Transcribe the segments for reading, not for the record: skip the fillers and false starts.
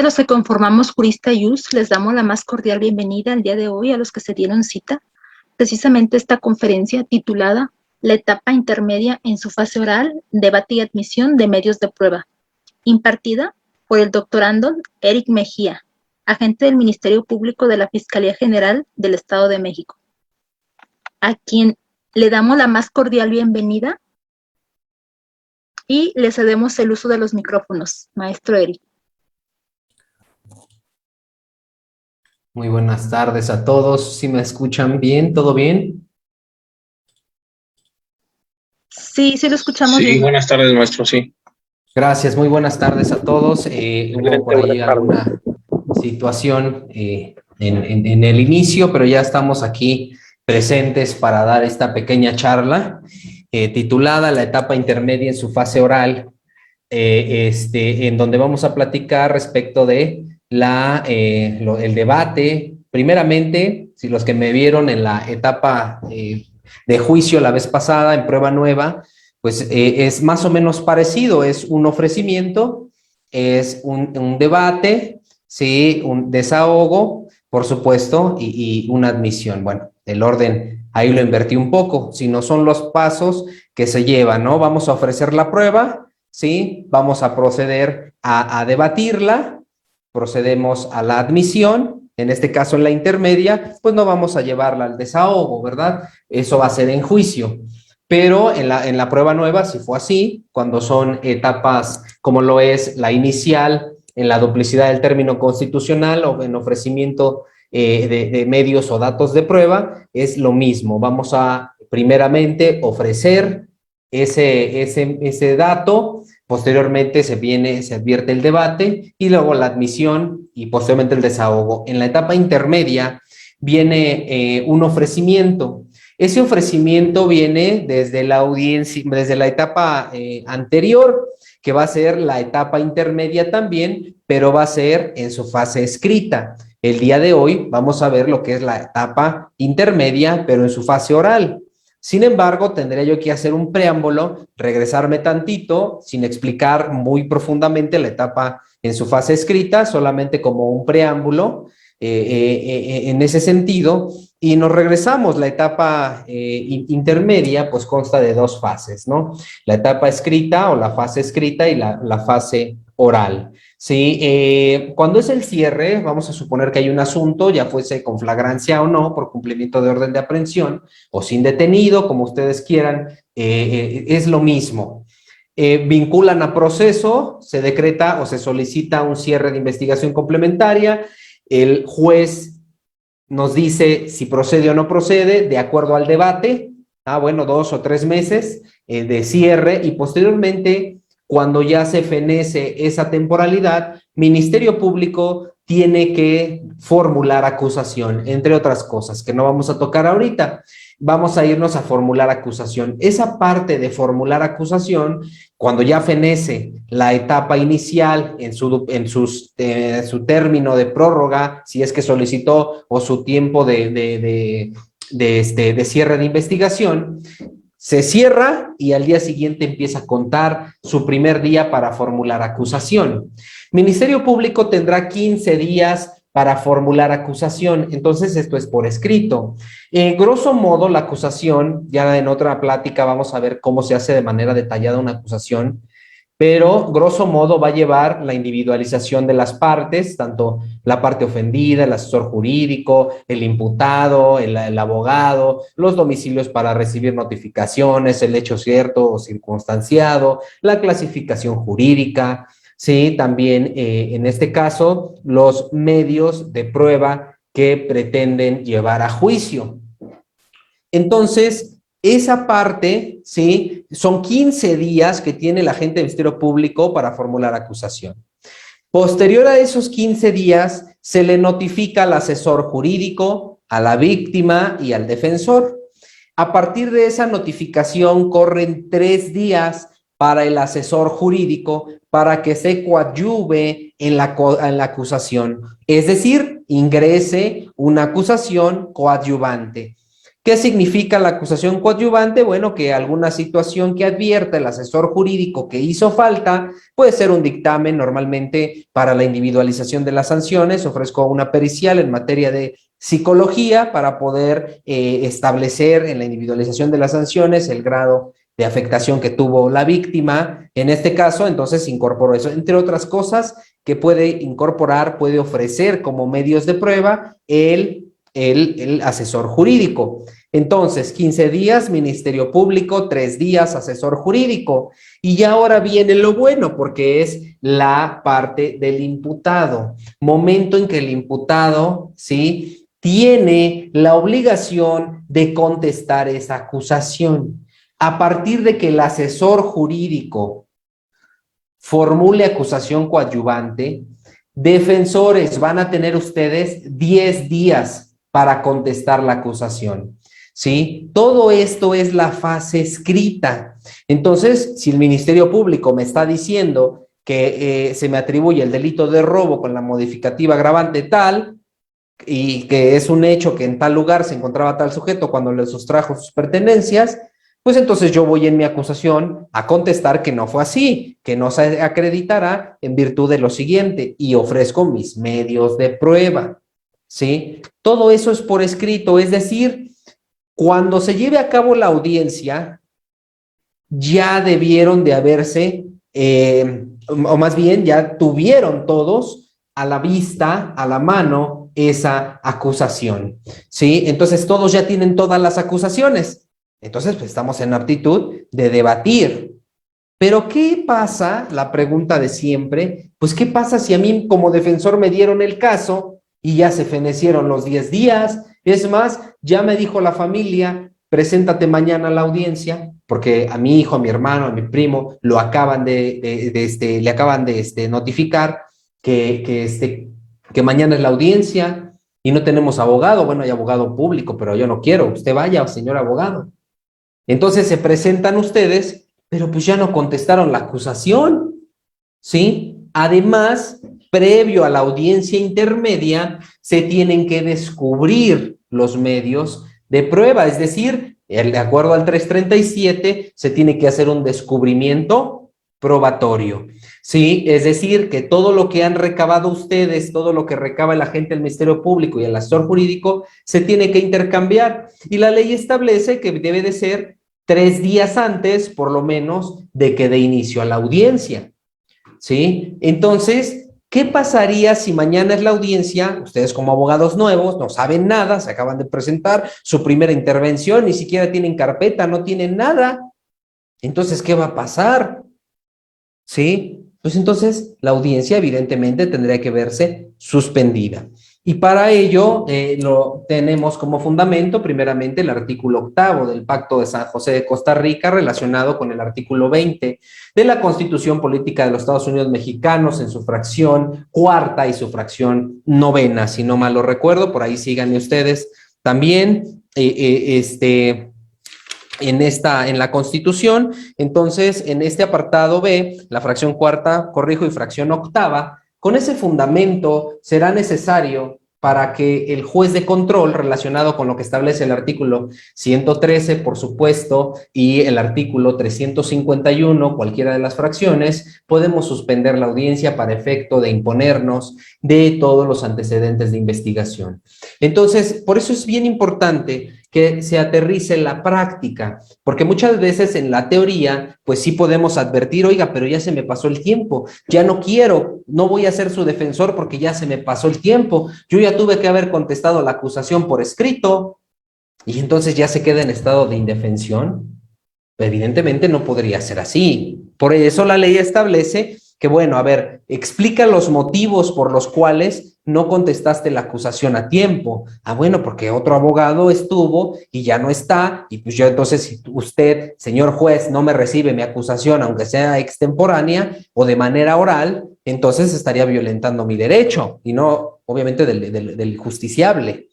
de los que conformamos Jurista Ius, les damos la más cordial bienvenida al día de hoy a los que se dieron cita, precisamente esta conferencia titulada La etapa intermedia en su fase oral, debate y admisión de medios de prueba, impartida por el doctorando Eric Mejía, agente del Ministerio Público de la Fiscalía General del Estado de México, a quien le damos la más cordial bienvenida y le cedemos el uso de los micrófonos. Maestro Eric. Muy buenas tardes a todos. ¿Sí me escuchan bien? ¿Todo bien? Sí, sí lo escuchamos bien. Sí, buenas tardes, maestro, sí. Gracias, muy buenas tardes a todos. Hubo por ahí alguna situación en el inicio, pero ya estamos aquí presentes para dar esta pequeña charla titulada La etapa intermedia en su fase oral, en donde vamos a platicar respecto de el debate. Primeramente, si los que me vieron en la etapa de juicio la vez pasada, en prueba nueva, pues es más o menos parecido, es un ofrecimiento, es un debate, ¿sí? Un desahogo, por supuesto, y una admisión. Bueno, el orden ahí lo invertí un poco, si no son los pasos que se llevan, ¿no? Vamos a ofrecer la prueba, ¿sí? Vamos a proceder a debatirla, procedemos a la admisión, en este caso en la intermedia, pues no vamos a llevarla al desahogo, ¿verdad? Eso va a ser en juicio. Pero en la prueba nueva, si fue así, cuando son etapas como lo es la inicial, en la duplicidad del término constitucional o en ofrecimiento de medios o datos de prueba, es lo mismo. Vamos a primeramente ofrecer ese dato, posteriormente se advierte el debate y luego la admisión y posteriormente el desahogo. En la etapa intermedia viene un ofrecimiento. Ese ofrecimiento viene desde la audiencia, desde la etapa anterior, que va a ser la etapa intermedia también, pero va a ser en su fase escrita. El día de hoy vamos a ver lo que es la etapa intermedia, pero en su fase oral. Sin embargo, tendría yo que hacer un preámbulo, regresarme tantito, sin explicar muy profundamente la etapa en su fase escrita, solamente como un preámbulo en ese sentido, y nos regresamos. La etapa intermedia pues consta de dos fases, ¿no? La etapa escrita o la fase escrita y la fase oral. Sí, cuando es el cierre, vamos a suponer que hay un asunto, ya fuese con flagrancia o no, por cumplimiento de orden de aprehensión, o sin detenido, como ustedes quieran, es lo mismo. Vinculan a proceso, se decreta o se solicita un cierre de investigación complementaria, el juez nos dice si procede o no procede, de acuerdo al debate, bueno, 2 o 3 meses de cierre, y posteriormente, cuando ya se fenece esa temporalidad, Ministerio Público tiene que formular acusación, entre otras cosas, que no vamos a tocar ahorita. Vamos a irnos a formular acusación. Esa parte de formular acusación, cuando ya fenece la etapa inicial en su término de prórroga, si es que solicitó, o su tiempo de cierre de investigación, se cierra y al día siguiente empieza a contar su primer día para formular acusación. Ministerio Público tendrá 15 días para formular acusación. Entonces, esto es por escrito. Grosso modo, la acusación, ya en otra plática vamos a ver cómo se hace de manera detallada una acusación, pero grosso modo va a llevar la individualización de las partes, tanto la parte ofendida, el asesor jurídico, el imputado, el abogado, los domicilios para recibir notificaciones, el hecho cierto o circunstanciado, la clasificación jurídica, sí, también en este caso los medios de prueba que pretenden llevar a juicio. Entonces, esa parte, ¿sí? Son 15 días que tiene el agente del Ministerio Público para formular acusación. Posterior a esos 15 días, se le notifica al asesor jurídico, a la víctima y al defensor. A partir de esa notificación, corren 3 días para el asesor jurídico para que se coadyuve en la acusación. Es decir, ingrese una acusación coadyuvante. ¿Qué significa la acusación coadyuvante? Bueno, que alguna situación que advierta el asesor jurídico que hizo falta puede ser un dictamen normalmente para la individualización de las sanciones. Ofrezco una pericial en materia de psicología para poder establecer en la individualización de las sanciones el grado de afectación que tuvo la víctima. En este caso, entonces, incorporo eso. Entre otras cosas que puede incorporar, puede ofrecer como medios de prueba el asesor jurídico. Entonces, 15 días, Ministerio Público, 3 días, asesor jurídico. Y ya ahora viene lo bueno, porque es la parte del imputado. Momento en que el imputado, ¿sí?, tiene la obligación de contestar esa acusación. A partir de que el asesor jurídico formule acusación coadyuvante, defensores van a tener ustedes 10 días para contestar la acusación, ¿sí? Todo esto es la fase escrita. Entonces, si el Ministerio Público me está diciendo que se me atribuye el delito de robo con la modificativa agravante tal, y que es un hecho que en tal lugar se encontraba tal sujeto cuando le sustrajo sus pertenencias, pues entonces yo voy en mi acusación a contestar que no fue así, que no se acreditará en virtud de lo siguiente, y ofrezco mis medios de prueba, ¿sí? Todo eso es por escrito, es decir, cuando se lleve a cabo la audiencia, ya debieron de haberse, o más bien ya tuvieron todos a la vista, a la mano, esa acusación, ¿sí? Entonces todos ya tienen todas las acusaciones. Entonces, pues estamos en aptitud de debatir. Pero, ¿qué pasa? La pregunta de siempre, pues, ¿qué pasa si a mí como defensor me dieron el caso y ya se fenecieron los 10 días? Es más, ya me dijo la familia, preséntate mañana a la audiencia, porque a mi hijo, a mi hermano, a mi primo, lo acaban le acaban de notificar que mañana es la audiencia y no tenemos abogado. Bueno, hay abogado público, pero yo no quiero. Usted vaya, señor abogado. Entonces se presentan ustedes, pero pues ya no contestaron la acusación, ¿sí? Además, previo a la audiencia intermedia, se tienen que descubrir los medios de prueba, es decir, de acuerdo al 337, se tiene que hacer un descubrimiento probatorio, ¿sí? Es decir, que todo lo que han recabado ustedes, todo lo que recaba el agente del Ministerio Público y el asesor jurídico, se tiene que intercambiar. Y la ley establece que debe de ser 3 días antes, por lo menos, de que dé inicio a la audiencia, ¿sí? Entonces, ¿qué pasaría si mañana es la audiencia? Ustedes como abogados nuevos no saben nada, se acaban de presentar su primera intervención, ni siquiera tienen carpeta, no tienen nada. Entonces, ¿qué va a pasar? ¿Sí? Pues entonces la audiencia evidentemente tendría que verse suspendida. Y para ello lo tenemos como fundamento primeramente el artículo 8 del Pacto de San José de Costa Rica relacionado con el artículo 20 de la Constitución Política de los Estados Unidos Mexicanos en su fracción cuarta y su fracción novena, si no mal lo recuerdo, por ahí síganme ustedes también, en la Constitución. Entonces, en este apartado B, la fracción cuarta, corrijo, y fracción octava, con ese fundamento será necesario para que el juez de control, relacionado con lo que establece el artículo 113, por supuesto, y el artículo 351, cualquiera de las fracciones, podemos suspender la audiencia para efecto de imponernos de todos los antecedentes de investigación. Entonces, por eso es bien importante que se aterrice en la práctica, porque muchas veces en la teoría, pues sí podemos advertir, oiga, pero ya se me pasó el tiempo, ya no quiero, no voy a ser su defensor porque ya se me pasó el tiempo, yo ya tuve que haber contestado la acusación por escrito, y entonces ya se queda en estado de indefensión. Evidentemente no podría ser así. Por eso la ley establece que, bueno, a ver, explica los motivos por los cuales no contestaste la acusación a tiempo. Ah, bueno, porque otro abogado estuvo y ya no está, y pues yo entonces, si usted, señor juez, no me recibe mi acusación, aunque sea extemporánea o de manera oral, entonces estaría violentando mi derecho y no, obviamente, del justiciable.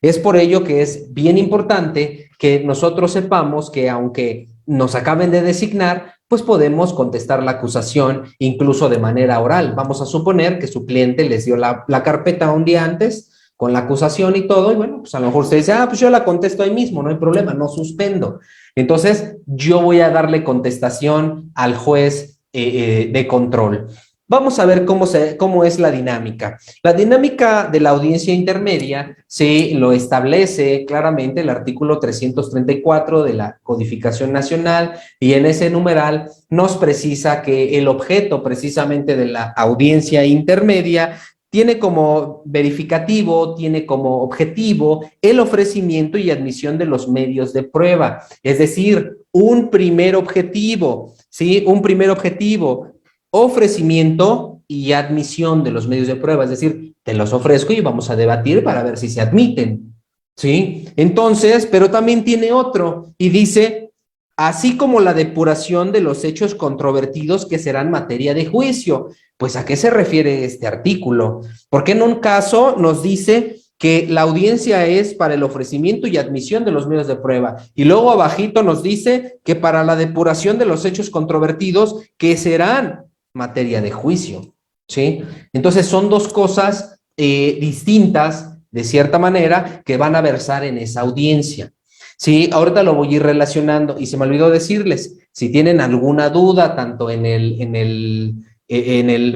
Es por ello que es bien importante que nosotros sepamos que aunque nos acaben de designar, pues podemos contestar la acusación incluso de manera oral. Vamos a suponer que su cliente les dio la carpeta un día antes, con la acusación y todo, y bueno, pues a lo mejor usted dice, pues yo la contesto ahí mismo, no hay problema, no suspendo. Entonces, yo voy a darle contestación al juez de control. Vamos a ver cómo es la dinámica. La dinámica de la audiencia intermedia se lo establece claramente el artículo 334 de la Codificación Nacional, y en ese numeral nos precisa que el objeto precisamente de la audiencia intermedia tiene como verificativo, tiene como objetivo el ofrecimiento y admisión de los medios de prueba. Es decir, un primer objetivo, ¿sí? Un primer objetivo, ofrecimiento y admisión de los medios de prueba. Es decir, te los ofrezco y vamos a debatir para ver si se admiten, ¿sí? Entonces, pero también tiene otro y dice, así como la depuración de los hechos controvertidos que serán materia de juicio. Pues, ¿a qué se refiere este artículo? Porque en un caso nos dice que la audiencia es para el ofrecimiento y admisión de los medios de prueba, y luego abajito nos dice que para la depuración de los hechos controvertidos que serán materia de juicio, ¿sí? Entonces son dos cosas distintas, de cierta manera, que van a versar en esa audiencia. Sí, ahorita lo voy a ir relacionando, y se me olvidó decirles, si tienen alguna duda, tanto en el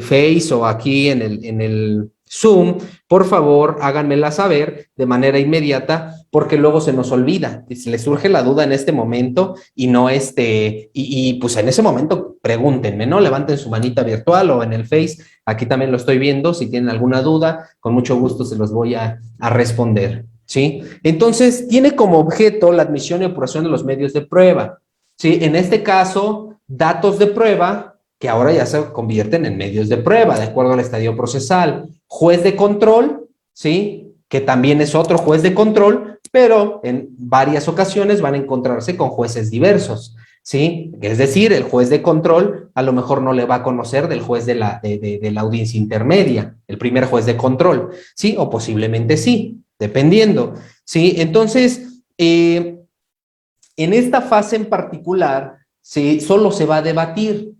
Face o aquí en el Zoom, por favor, háganmela saber de manera inmediata, porque luego se nos olvida. Si les surge la duda en este momento y no pues en ese momento pregúntenme, ¿no? Levanten su manita virtual o en el Face, aquí también lo estoy viendo, si tienen alguna duda, con mucho gusto se los voy a responder, ¿sí? Entonces, tiene como objeto la admisión y apuración de los medios de prueba, ¿sí? En este caso, datos de prueba, que ahora ya se convierten en medios de prueba, de acuerdo al estadio procesal. Juez de control, ¿sí? Que también es otro juez de control, pero en varias ocasiones van a encontrarse con jueces diversos, ¿sí? Es decir, el juez de control a lo mejor no le va a conocer del juez de la audiencia intermedia, el primer juez de control, ¿sí? O posiblemente sí, dependiendo, ¿sí? Entonces, en esta fase en particular, ¿sí? Solo se va a debatir.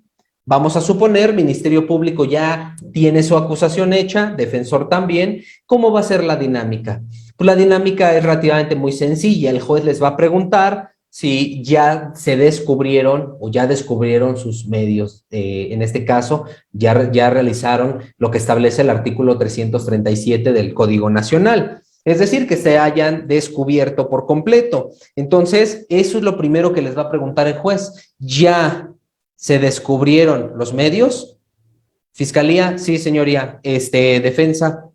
Vamos a suponer, Ministerio Público ya tiene su acusación hecha, defensor también. ¿Cómo va a ser la dinámica? Pues la dinámica es relativamente muy sencilla. El juez les va a preguntar si ya se descubrieron o ya descubrieron sus medios. En este caso, ya realizaron lo que establece el artículo 337 del Código Nacional. Es decir, que se hayan descubierto por completo. Entonces, eso es lo primero que les va a preguntar el juez. ¿Ya se descubrieron los medios? Fiscalía, sí, señoría. Defensa,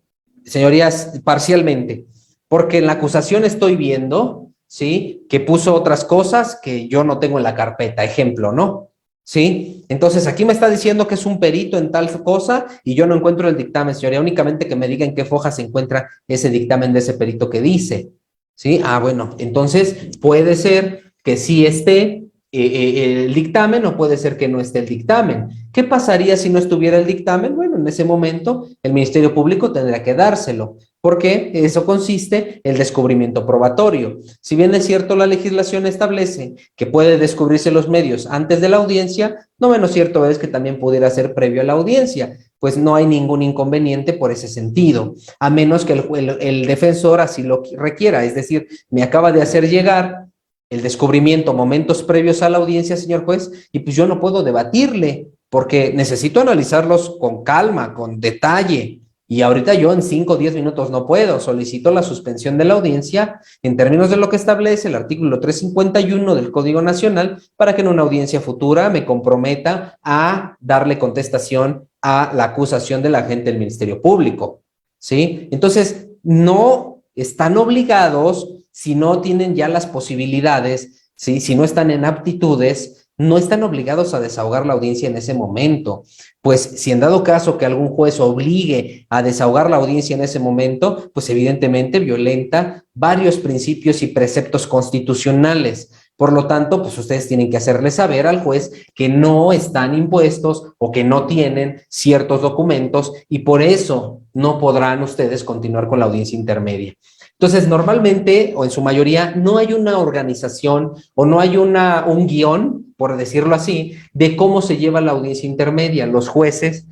señorías, parcialmente. Porque en la acusación estoy viendo, ¿sí? Que puso otras cosas que yo no tengo en la carpeta. Ejemplo, ¿no? ¿Sí? Entonces, aquí me está diciendo que es un perito en tal cosa y yo no encuentro el dictamen, señoría. Únicamente que me diga en qué foja se encuentra ese dictamen de ese perito que dice, ¿sí? Bueno, entonces puede ser que sí esté el dictamen, o puede ser que no esté el dictamen. ¿Qué pasaría si no estuviera el dictamen? Bueno, en ese momento el Ministerio Público tendrá que dárselo, porque eso consiste en el descubrimiento probatorio. Si bien es cierto, la legislación establece que puede descubrirse los medios antes de la audiencia, no menos cierto es que también pudiera ser previo a la audiencia, pues no hay ningún inconveniente por ese sentido, a menos que el defensor así lo requiera. Es decir, me acaba de hacer llegar el descubrimiento momentos previos a la audiencia, señor juez, y pues yo no puedo debatirle, porque necesito analizarlos con calma, con detalle, y ahorita yo en 5 o 10 minutos no puedo. Solicito la suspensión de la audiencia en términos de lo que establece el artículo 351 del Código Nacional, para que en una audiencia futura me comprometa a darle contestación a la acusación del agente del Ministerio Público, ¿sí? Entonces, no están obligados, si no tienen ya las posibilidades, ¿sí? Si no están en aptitudes, no están obligados a desahogar la audiencia en ese momento. Pues si en dado caso que algún juez obligue a desahogar la audiencia en ese momento, pues evidentemente violenta varios principios y preceptos constitucionales. Por lo tanto, pues ustedes tienen que hacerle saber al juez que no están impuestos o que no tienen ciertos documentos, y por eso no podrán ustedes continuar con la audiencia intermedia. Entonces, normalmente, o en su mayoría, no hay una organización o no hay un guión, por decirlo así, de cómo se lleva la audiencia intermedia. Los jueces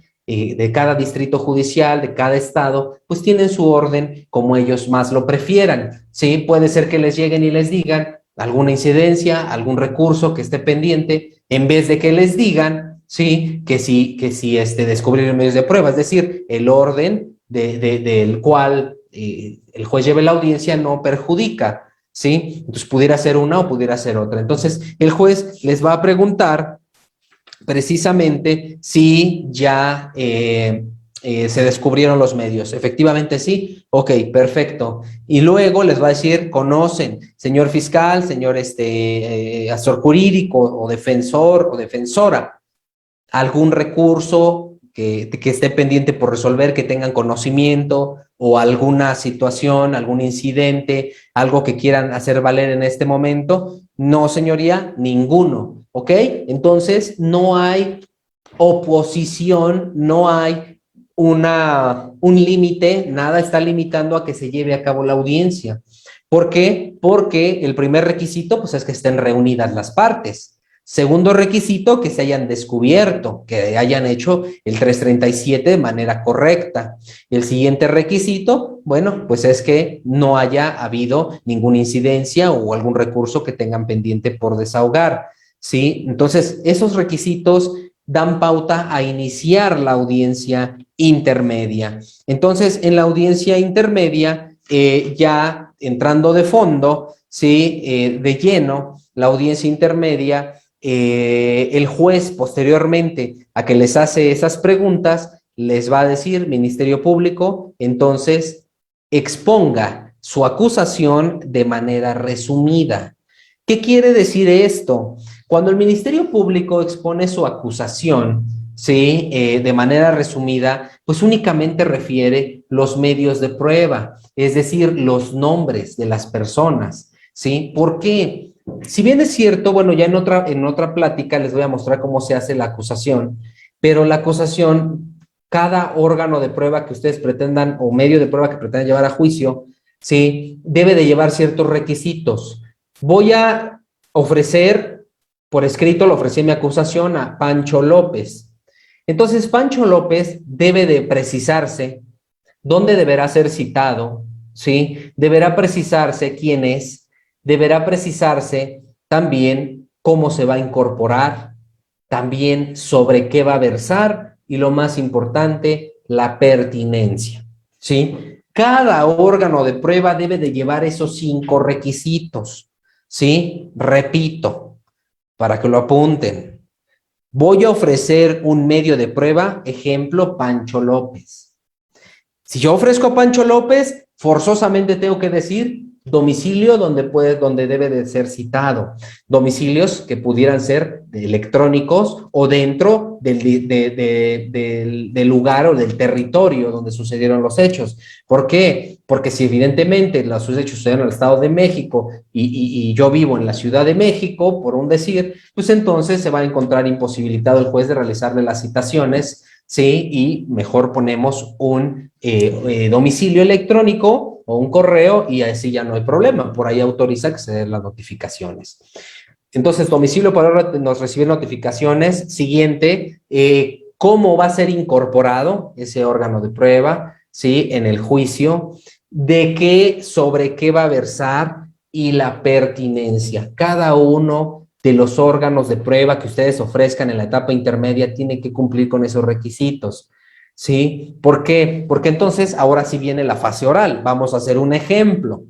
de cada distrito judicial, de cada estado, pues tienen su orden como ellos más lo prefieran, ¿sí? Puede ser que les lleguen y les digan alguna incidencia, algún recurso que esté pendiente, en vez de que les digan, ¿sí? Que sí, descubrir medios de prueba, es decir, el orden del cual el juez lleve la audiencia no perjudica, ¿sí? Entonces pudiera ser una o pudiera ser otra. Entonces el juez les va a preguntar precisamente si ya se descubrieron los medios. Efectivamente sí, ok, perfecto. Y luego les va a decir, conocen, señor fiscal, señor asesor jurídico o defensor o defensora, algún recurso que esté pendiente por resolver, que tengan conocimiento o alguna situación, algún incidente, algo que quieran hacer valer en este momento. No, señoría, ninguno, ¿ok? Entonces, no hay oposición, no hay un límite, nada está limitando a que se lleve a cabo la audiencia. ¿Por qué? Porque el primer requisito, pues, es que estén reunidas las partes. Segundo requisito, que se hayan descubierto, que hayan hecho el 337 de manera correcta. El siguiente requisito, bueno, pues es que no haya habido ninguna incidencia o algún recurso que tengan pendiente por desahogar, ¿sí? Entonces, esos requisitos dan pauta a iniciar la audiencia intermedia. Entonces, en la audiencia intermedia, ya entrando de fondo, ¿sí? De lleno, la audiencia intermedia, el juez posteriormente a que les hace esas preguntas, les va a decir, Ministerio Público, entonces exponga su acusación de manera resumida. ¿Qué quiere decir esto? Cuando el Ministerio Público expone su acusación, ¿sí? De manera resumida, pues únicamente refiere los medios de prueba, es decir, los nombres de las personas, ¿sí? ¿Por qué? Si bien es cierto, bueno, ya en otra plática les voy a mostrar cómo se hace la acusación, pero la acusación, cada órgano de prueba que ustedes pretendan o medio de prueba que pretendan llevar a juicio, ¿sí? Debe de llevar ciertos requisitos. Voy a ofrecer, por escrito, le ofrecí mi acusación a Pancho López. Entonces, Pancho López debe de precisarse dónde deberá ser citado, ¿sí? Deberá precisarse quién es, deberá precisarse también cómo se va a incorporar, también sobre qué va a versar y lo más importante, la pertinencia, ¿sí? Cada órgano de prueba debe de llevar esos 5 requisitos, ¿sí? Repito, para que lo apunten. Voy a ofrecer un medio de prueba, ejemplo, Pancho López. Si yo ofrezco a Pancho López, forzosamente tengo que decir domicilio donde debe de ser citado. Domicilios que pudieran ser electrónicos o dentro del lugar o del territorio donde sucedieron los hechos. ¿Por qué? Porque si evidentemente los hechos sucedieron en el Estado de México y yo vivo en la Ciudad de México, por un decir, pues entonces se va a encontrar imposibilitado el juez de realizarle las citaciones, ¿sí? Y mejor ponemos un domicilio electrónico o un correo y así ya no hay problema. Por ahí autoriza que se den las notificaciones. Entonces, domicilio para nos recibir notificaciones. Siguiente, ¿cómo va a ser incorporado ese órgano de prueba, ¿sí? En el juicio? ¿De qué, sobre qué va a versar? Y la pertinencia. Cada uno de los órganos de prueba que ustedes ofrezcan en la etapa intermedia tiene que cumplir con esos requisitos, ¿sí? ¿Por qué? Porque entonces ahora sí viene la fase oral. Vamos a hacer un ejemplo.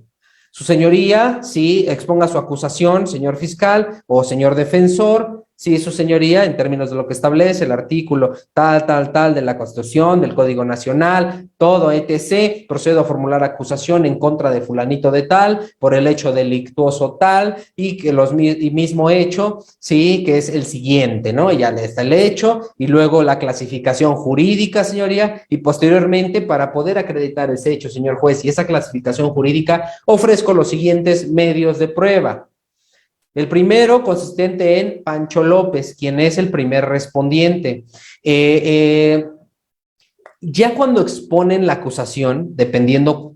Su señoría, sí, exponga su acusación, señor fiscal o señor defensor, sí, su señoría, en términos de lo que establece el artículo tal de la Constitución, del Código Nacional, todo, etc., procedo a formular acusación en contra de fulanito de tal, por el hecho delictuoso tal, y que y mismo hecho, sí, que es el siguiente, ¿no? Ya está el hecho, y luego la clasificación jurídica, señoría, y posteriormente, para poder acreditar ese hecho, señor juez, y esa clasificación jurídica, ofrezco los siguientes medios de prueba. El primero consistente en Pancho López, quien es el primer respondiente. Ya cuando exponen la acusación, dependiendo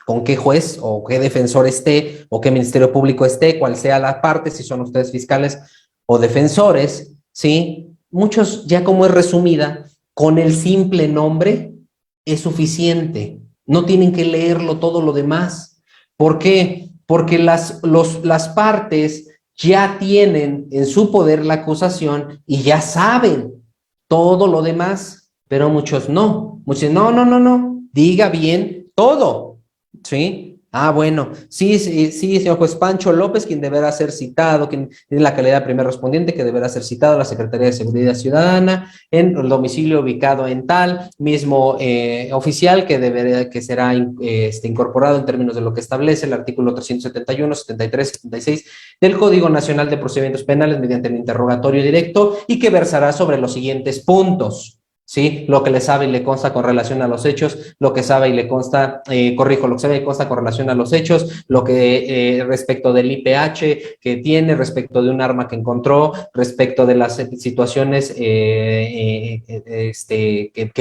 con qué juez o qué defensor esté o qué ministerio público esté, cuál sea la parte, si son ustedes fiscales o defensores, ¿sí? Muchos, ya como es resumida, Con el simple nombre es suficiente. No tienen que leerlo todo lo demás. ¿Por qué? Porque las partes ya tienen en su poder la acusación y ya saben todo lo demás, pero muchos no. Muchos dicen, no, diga bien todo, ¿sí? Ah, bueno, sí, señor juez Pancho López, quien deberá ser citado, quien tiene la calidad de primer respondiente, que deberá ser citado a la Secretaría de Seguridad Ciudadana, en el domicilio ubicado en tal, mismo oficial que será incorporado en términos de lo que establece el artículo 371, 73, 76 del Código Nacional de Procedimientos Penales mediante el interrogatorio directo y que versará sobre los siguientes puntos. ¿Sí? Lo que le sabe y le consta con relación a los hechos, lo que sabe y le consta, lo que sabe y consta con relación a los hechos, lo que respecto del IPH que tiene, respecto de un arma que encontró, respecto de las situaciones que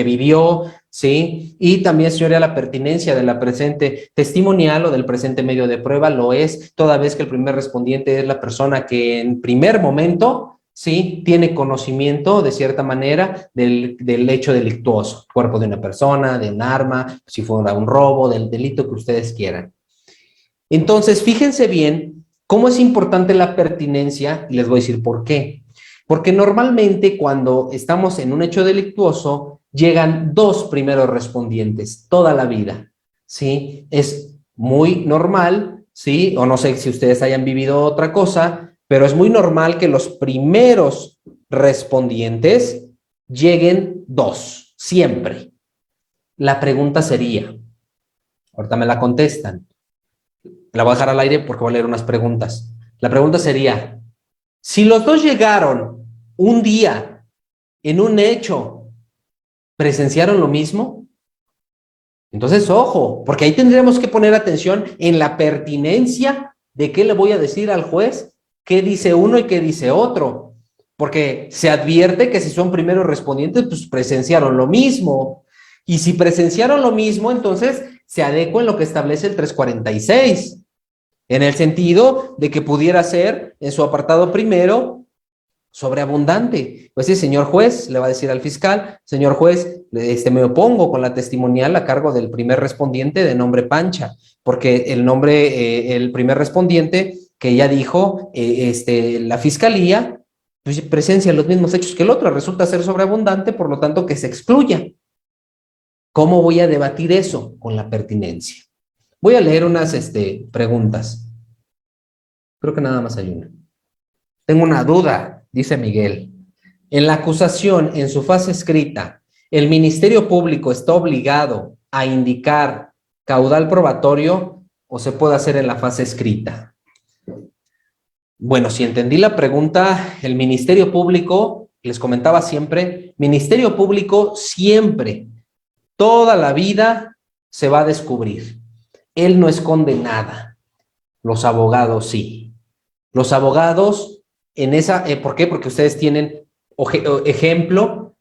vivió, ¿sí? Y también, señoría, la pertinencia de la presente testimonial o del presente medio de prueba lo es, toda vez que el primer respondiente es la persona que en primer momento, sí, tiene conocimiento de cierta manera del hecho delictuoso, cuerpo de una persona, de un arma, si fuera un robo, del delito que ustedes quieran. Entonces, fíjense bien cómo es importante la pertinencia y les voy a decir por qué. Porque normalmente cuando estamos en un hecho delictuoso, llegan dos primeros respondientes toda la vida, ¿sí? Es muy normal, ¿sí? O no sé si ustedes hayan vivido otra cosa, pero es muy normal que los primeros respondientes lleguen dos, siempre. La pregunta sería, ahorita me la contestan, la voy a dejar al aire porque voy a leer unas preguntas. La pregunta sería, si los dos llegaron un día en un hecho, ¿presenciaron lo mismo? Entonces, ojo, porque ahí tendríamos que poner atención en la pertinencia de qué le voy a decir al juez, qué dice uno y qué dice otro. Porque se advierte que si son primeros respondientes, pues presenciaron lo mismo. Y si presenciaron lo mismo, entonces se adecua en lo que establece el 346, en el sentido de que pudiera ser, en su apartado primero, sobreabundante. Pues sí, señor juez, le va a decir al fiscal, señor juez, me opongo con la testimonial a cargo del primer respondiente de nombre Pancha, porque el nombre, el primer respondiente que ya dijo, la fiscalía, pues, presencia los mismos hechos que el otro, resulta ser sobreabundante, por lo tanto que se excluya. ¿Cómo voy a debatir eso? Con la pertinencia. Voy a leer unas preguntas. Creo que nada más hay una. Tengo una duda, dice Miguel. En la acusación, en su fase escrita, ¿el Ministerio Público está obligado a indicar caudal probatorio o se puede hacer en la fase escrita? Bueno, si entendí la pregunta, el Ministerio Público, les comentaba siempre, Ministerio Público siempre, toda la vida se va a descubrir. Él no esconde nada. Los abogados sí. Los abogados en esa, ¿por qué? Porque ustedes tienen ejemplo,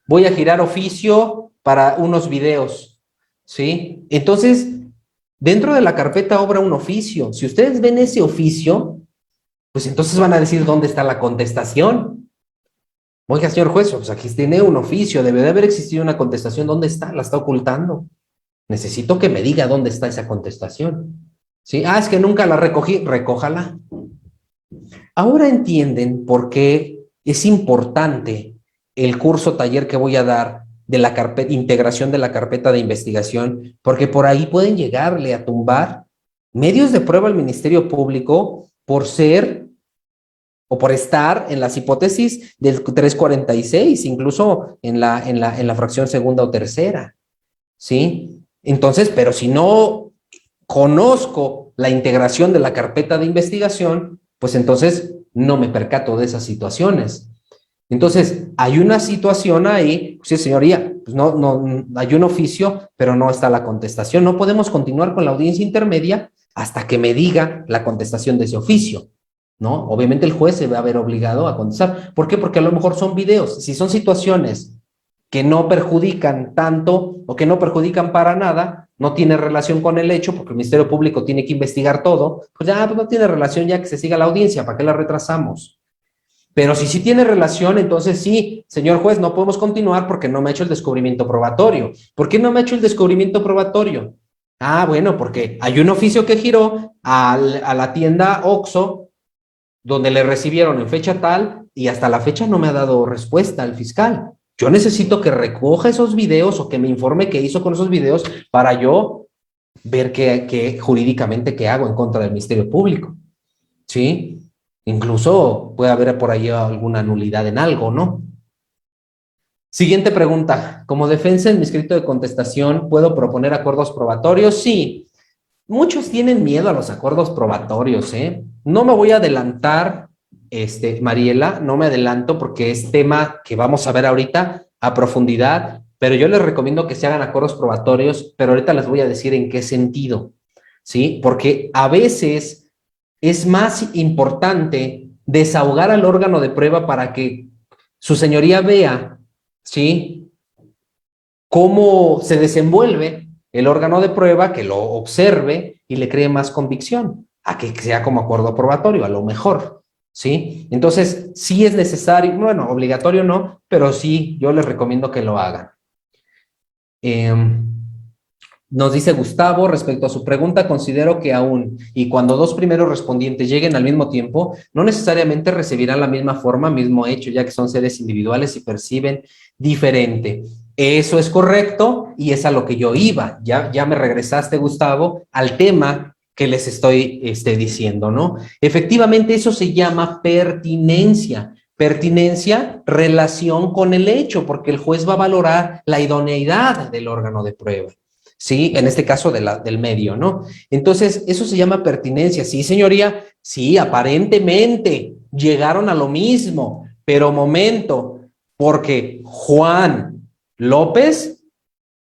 voy a girar oficio para unos videos, ¿sí? Entonces, dentro de la carpeta obra un oficio. Si ustedes ven ese oficio, pues entonces van a decir dónde está la contestación. Oiga, señor juez, pues aquí tiene un oficio, debe de haber existido una contestación, ¿dónde está? La está ocultando. Necesito que me diga dónde está esa contestación. ¿Sí? Ah, es que nunca la recogí, recójala. Ahora entienden por qué es importante el curso taller que voy a dar de la integración de la carpeta de investigación, porque por ahí pueden llegarle a tumbar medios de prueba al Ministerio Público por ser o por estar en las hipótesis del 346, incluso en la fracción segunda o tercera, ¿sí? Entonces, pero si no conozco la integración de la carpeta de investigación, pues entonces no me percato de esas situaciones. Entonces, hay una situación ahí, sí, señoría, pues no, hay un oficio, pero no está la contestación. No podemos continuar con la audiencia intermedia hasta que me diga la contestación de ese oficio, ¿no? Obviamente el juez se va a ver obligado a contestar. ¿Por qué? Porque a lo mejor son videos. Si son situaciones que no perjudican tanto o que no perjudican para nada, no tiene relación con el hecho, porque el Ministerio Público tiene que investigar todo, pues ya pues no tiene relación ya que se siga la audiencia, ¿para qué la retrasamos? Pero si sí tiene relación, entonces sí, señor juez, no podemos continuar porque no me ha hecho el descubrimiento probatorio. ¿Por qué no me ha hecho el descubrimiento probatorio? Ah, bueno, porque hay un oficio que giró a la tienda Oxxo, donde le recibieron en fecha tal, y hasta la fecha no me ha dado respuesta el fiscal. Yo necesito que recoja esos videos o que me informe qué hizo con esos videos para yo ver qué jurídicamente qué hago en contra del Ministerio Público. ¿Sí? Incluso puede haber por ahí alguna nulidad en algo, ¿no? Siguiente pregunta. Como defensa en mi escrito de contestación, ¿puedo proponer acuerdos probatorios? Sí. Muchos tienen miedo a los acuerdos probatorios, ¿eh? No me voy a adelantar, Mariela, no me adelanto porque es tema que vamos a ver ahorita a profundidad, pero yo les recomiendo que se hagan acuerdos probatorios, pero ahorita les voy a decir en qué sentido, ¿sí? Porque a veces es más importante desahogar al órgano de prueba para que su señoría vea, ¿sí?, cómo se desenvuelve el órgano de prueba, que lo observe y le cree más convicción a que sea como acuerdo probatorio, a lo mejor, ¿sí? Entonces, sí es necesario, bueno, obligatorio no, pero sí, yo les recomiendo que lo hagan. Nos dice Gustavo, respecto a su pregunta, considero que aún y cuando dos primeros respondientes lleguen al mismo tiempo, no necesariamente recibirán la misma forma, mismo hecho, ya que son seres individuales y perciben diferente. Eso es correcto y es a lo que yo iba. Ya me regresaste, Gustavo, al tema que les estoy diciendo, ¿no? Efectivamente, eso se llama pertinencia. Pertinencia, relación con el hecho, porque el juez va a valorar la idoneidad del órgano de prueba. Sí, en este caso del medio, ¿no? Entonces, eso se llama pertinencia. Sí, señoría, sí, aparentemente llegaron a lo mismo, pero momento, porque Juan López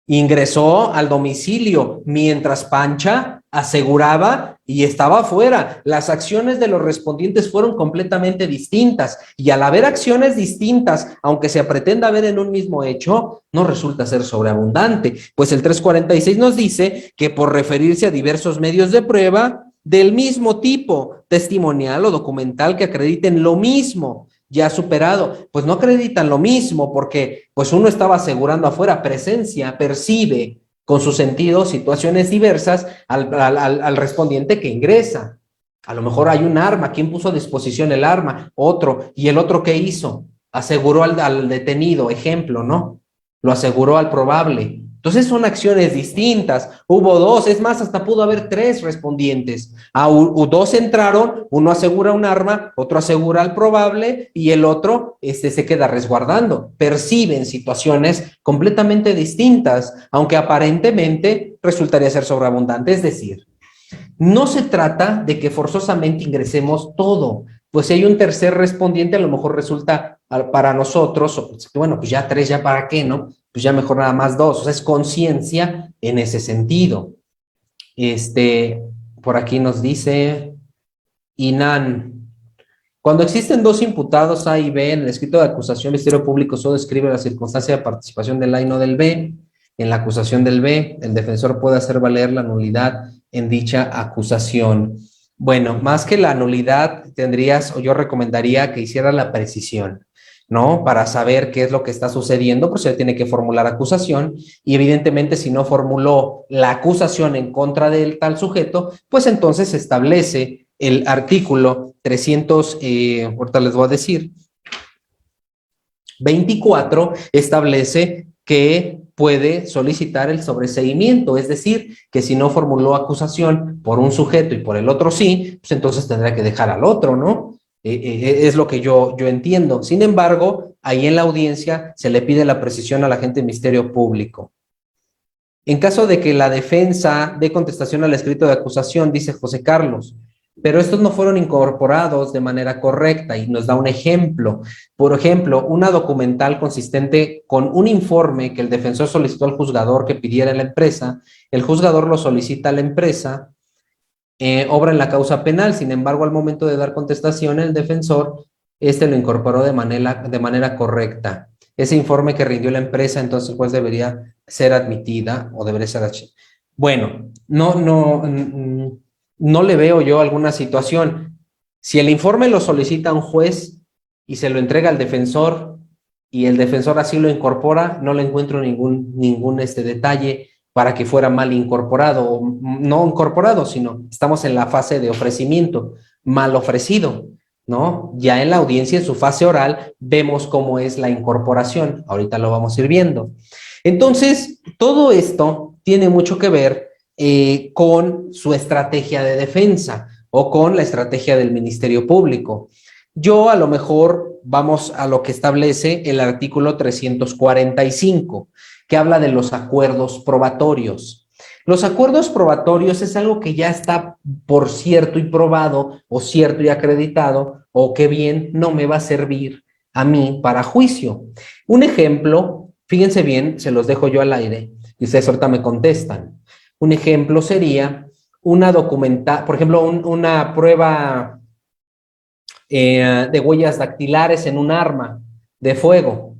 ingresó al domicilio mientras Pancha aseguraba y estaba afuera. Las acciones de los respondientes fueron completamente distintas y al haber acciones distintas, aunque se pretenda ver en un mismo hecho, no resulta ser sobreabundante, pues el 346 nos dice que por referirse a diversos medios de prueba del mismo tipo, testimonial o documental que acrediten lo mismo, ya superado, pues no acreditan lo mismo porque pues uno estaba asegurando afuera presencia, percibe con sus sentidos situaciones diversas al respondiente que ingresa. A lo mejor hay un arma, ¿quién puso a disposición el arma? Otro, ¿y el otro qué hizo? Aseguró al detenido, ejemplo, ¿no? Lo aseguró al probable. Entonces son acciones distintas. Hubo dos, es más, hasta pudo haber tres respondientes. Dos entraron, uno asegura un arma, otro asegura al probable y el otro se queda resguardando. Perciben situaciones completamente distintas, aunque aparentemente resultaría ser sobreabundante. Es decir, no se trata de que forzosamente ingresemos todo, pues si hay un tercer respondiente, a lo mejor resulta para nosotros, bueno, pues ya tres, ya para qué, ¿no? Pues ya mejor nada más dos, o sea, es conciencia en ese sentido. Por aquí nos dice Inan, cuando existen dos imputados A y B en el escrito de acusación, el Ministerio Público solo describe la circunstancia de participación del A y no del B. En la acusación del B, el defensor puede hacer valer la nulidad en dicha acusación. Bueno, más que la nulidad, tendrías, o yo recomendaría que hiciera la precisión, ¿no? Para saber qué es lo que está sucediendo, pues se tiene que formular acusación y evidentemente si no formuló la acusación en contra del tal sujeto, pues entonces se establece el artículo 300, ahorita les voy a decir, 24 establece que puede solicitar el sobreseimiento, es decir, que si no formuló acusación por un sujeto y por el otro sí, pues entonces tendrá que dejar al otro, ¿no? Es lo que yo entiendo. Sin embargo, ahí en la audiencia se le pide la precisión al agente del Ministerio Público. En caso de que la defensa dé contestación al escrito de acusación, dice José Carlos, pero estos no fueron incorporados de manera correcta y nos da un ejemplo. Por ejemplo, una documental consistente con un informe que el defensor solicitó al juzgador que pidiera en la empresa, el juzgador lo solicita a la empresa, obra en la causa penal, sin embargo, al momento de dar contestación, el defensor, lo incorporó de manera correcta. Ese informe que rindió la empresa, entonces, pues debería ser admitida o debería ser... Bueno, no le veo yo alguna situación. Si el informe lo solicita un juez, y se lo entrega al defensor y el defensor así lo incorpora, no le encuentro ningún detalle para que fuera mal incorporado, o no incorporado, sino estamos en la fase de ofrecimiento, mal ofrecido, ¿no? Ya en la audiencia, en su fase oral, vemos cómo es la incorporación, ahorita lo vamos a ir viendo. Entonces, todo esto tiene mucho que ver con su estrategia de defensa o con la estrategia del Ministerio Público. Yo a lo mejor vamos a lo que establece el artículo 345, que habla de los acuerdos probatorios. Los acuerdos probatorios es algo que ya está por cierto y probado, o cierto y acreditado, o que bien no me va a servir a mí para juicio. Un ejemplo, fíjense bien, se los dejo yo al aire, y ustedes ahorita me contestan. Un ejemplo sería por ejemplo, una prueba de huellas dactilares en un arma de fuego.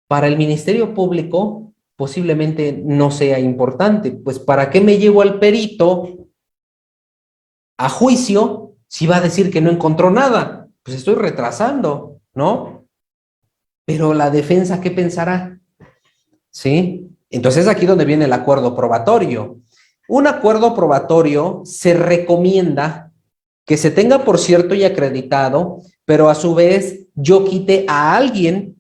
Para el Ministerio Público posiblemente no sea importante, pues ¿para qué me llevo al perito a juicio si va a decir que no encontró nada? Pues estoy retrasando, ¿no? Pero la defensa, ¿qué pensará? ¿Sí? Entonces aquí donde viene el acuerdo probatorio. Un acuerdo probatorio se recomienda que se tenga por cierto y acreditado, pero a su vez yo quite a alguien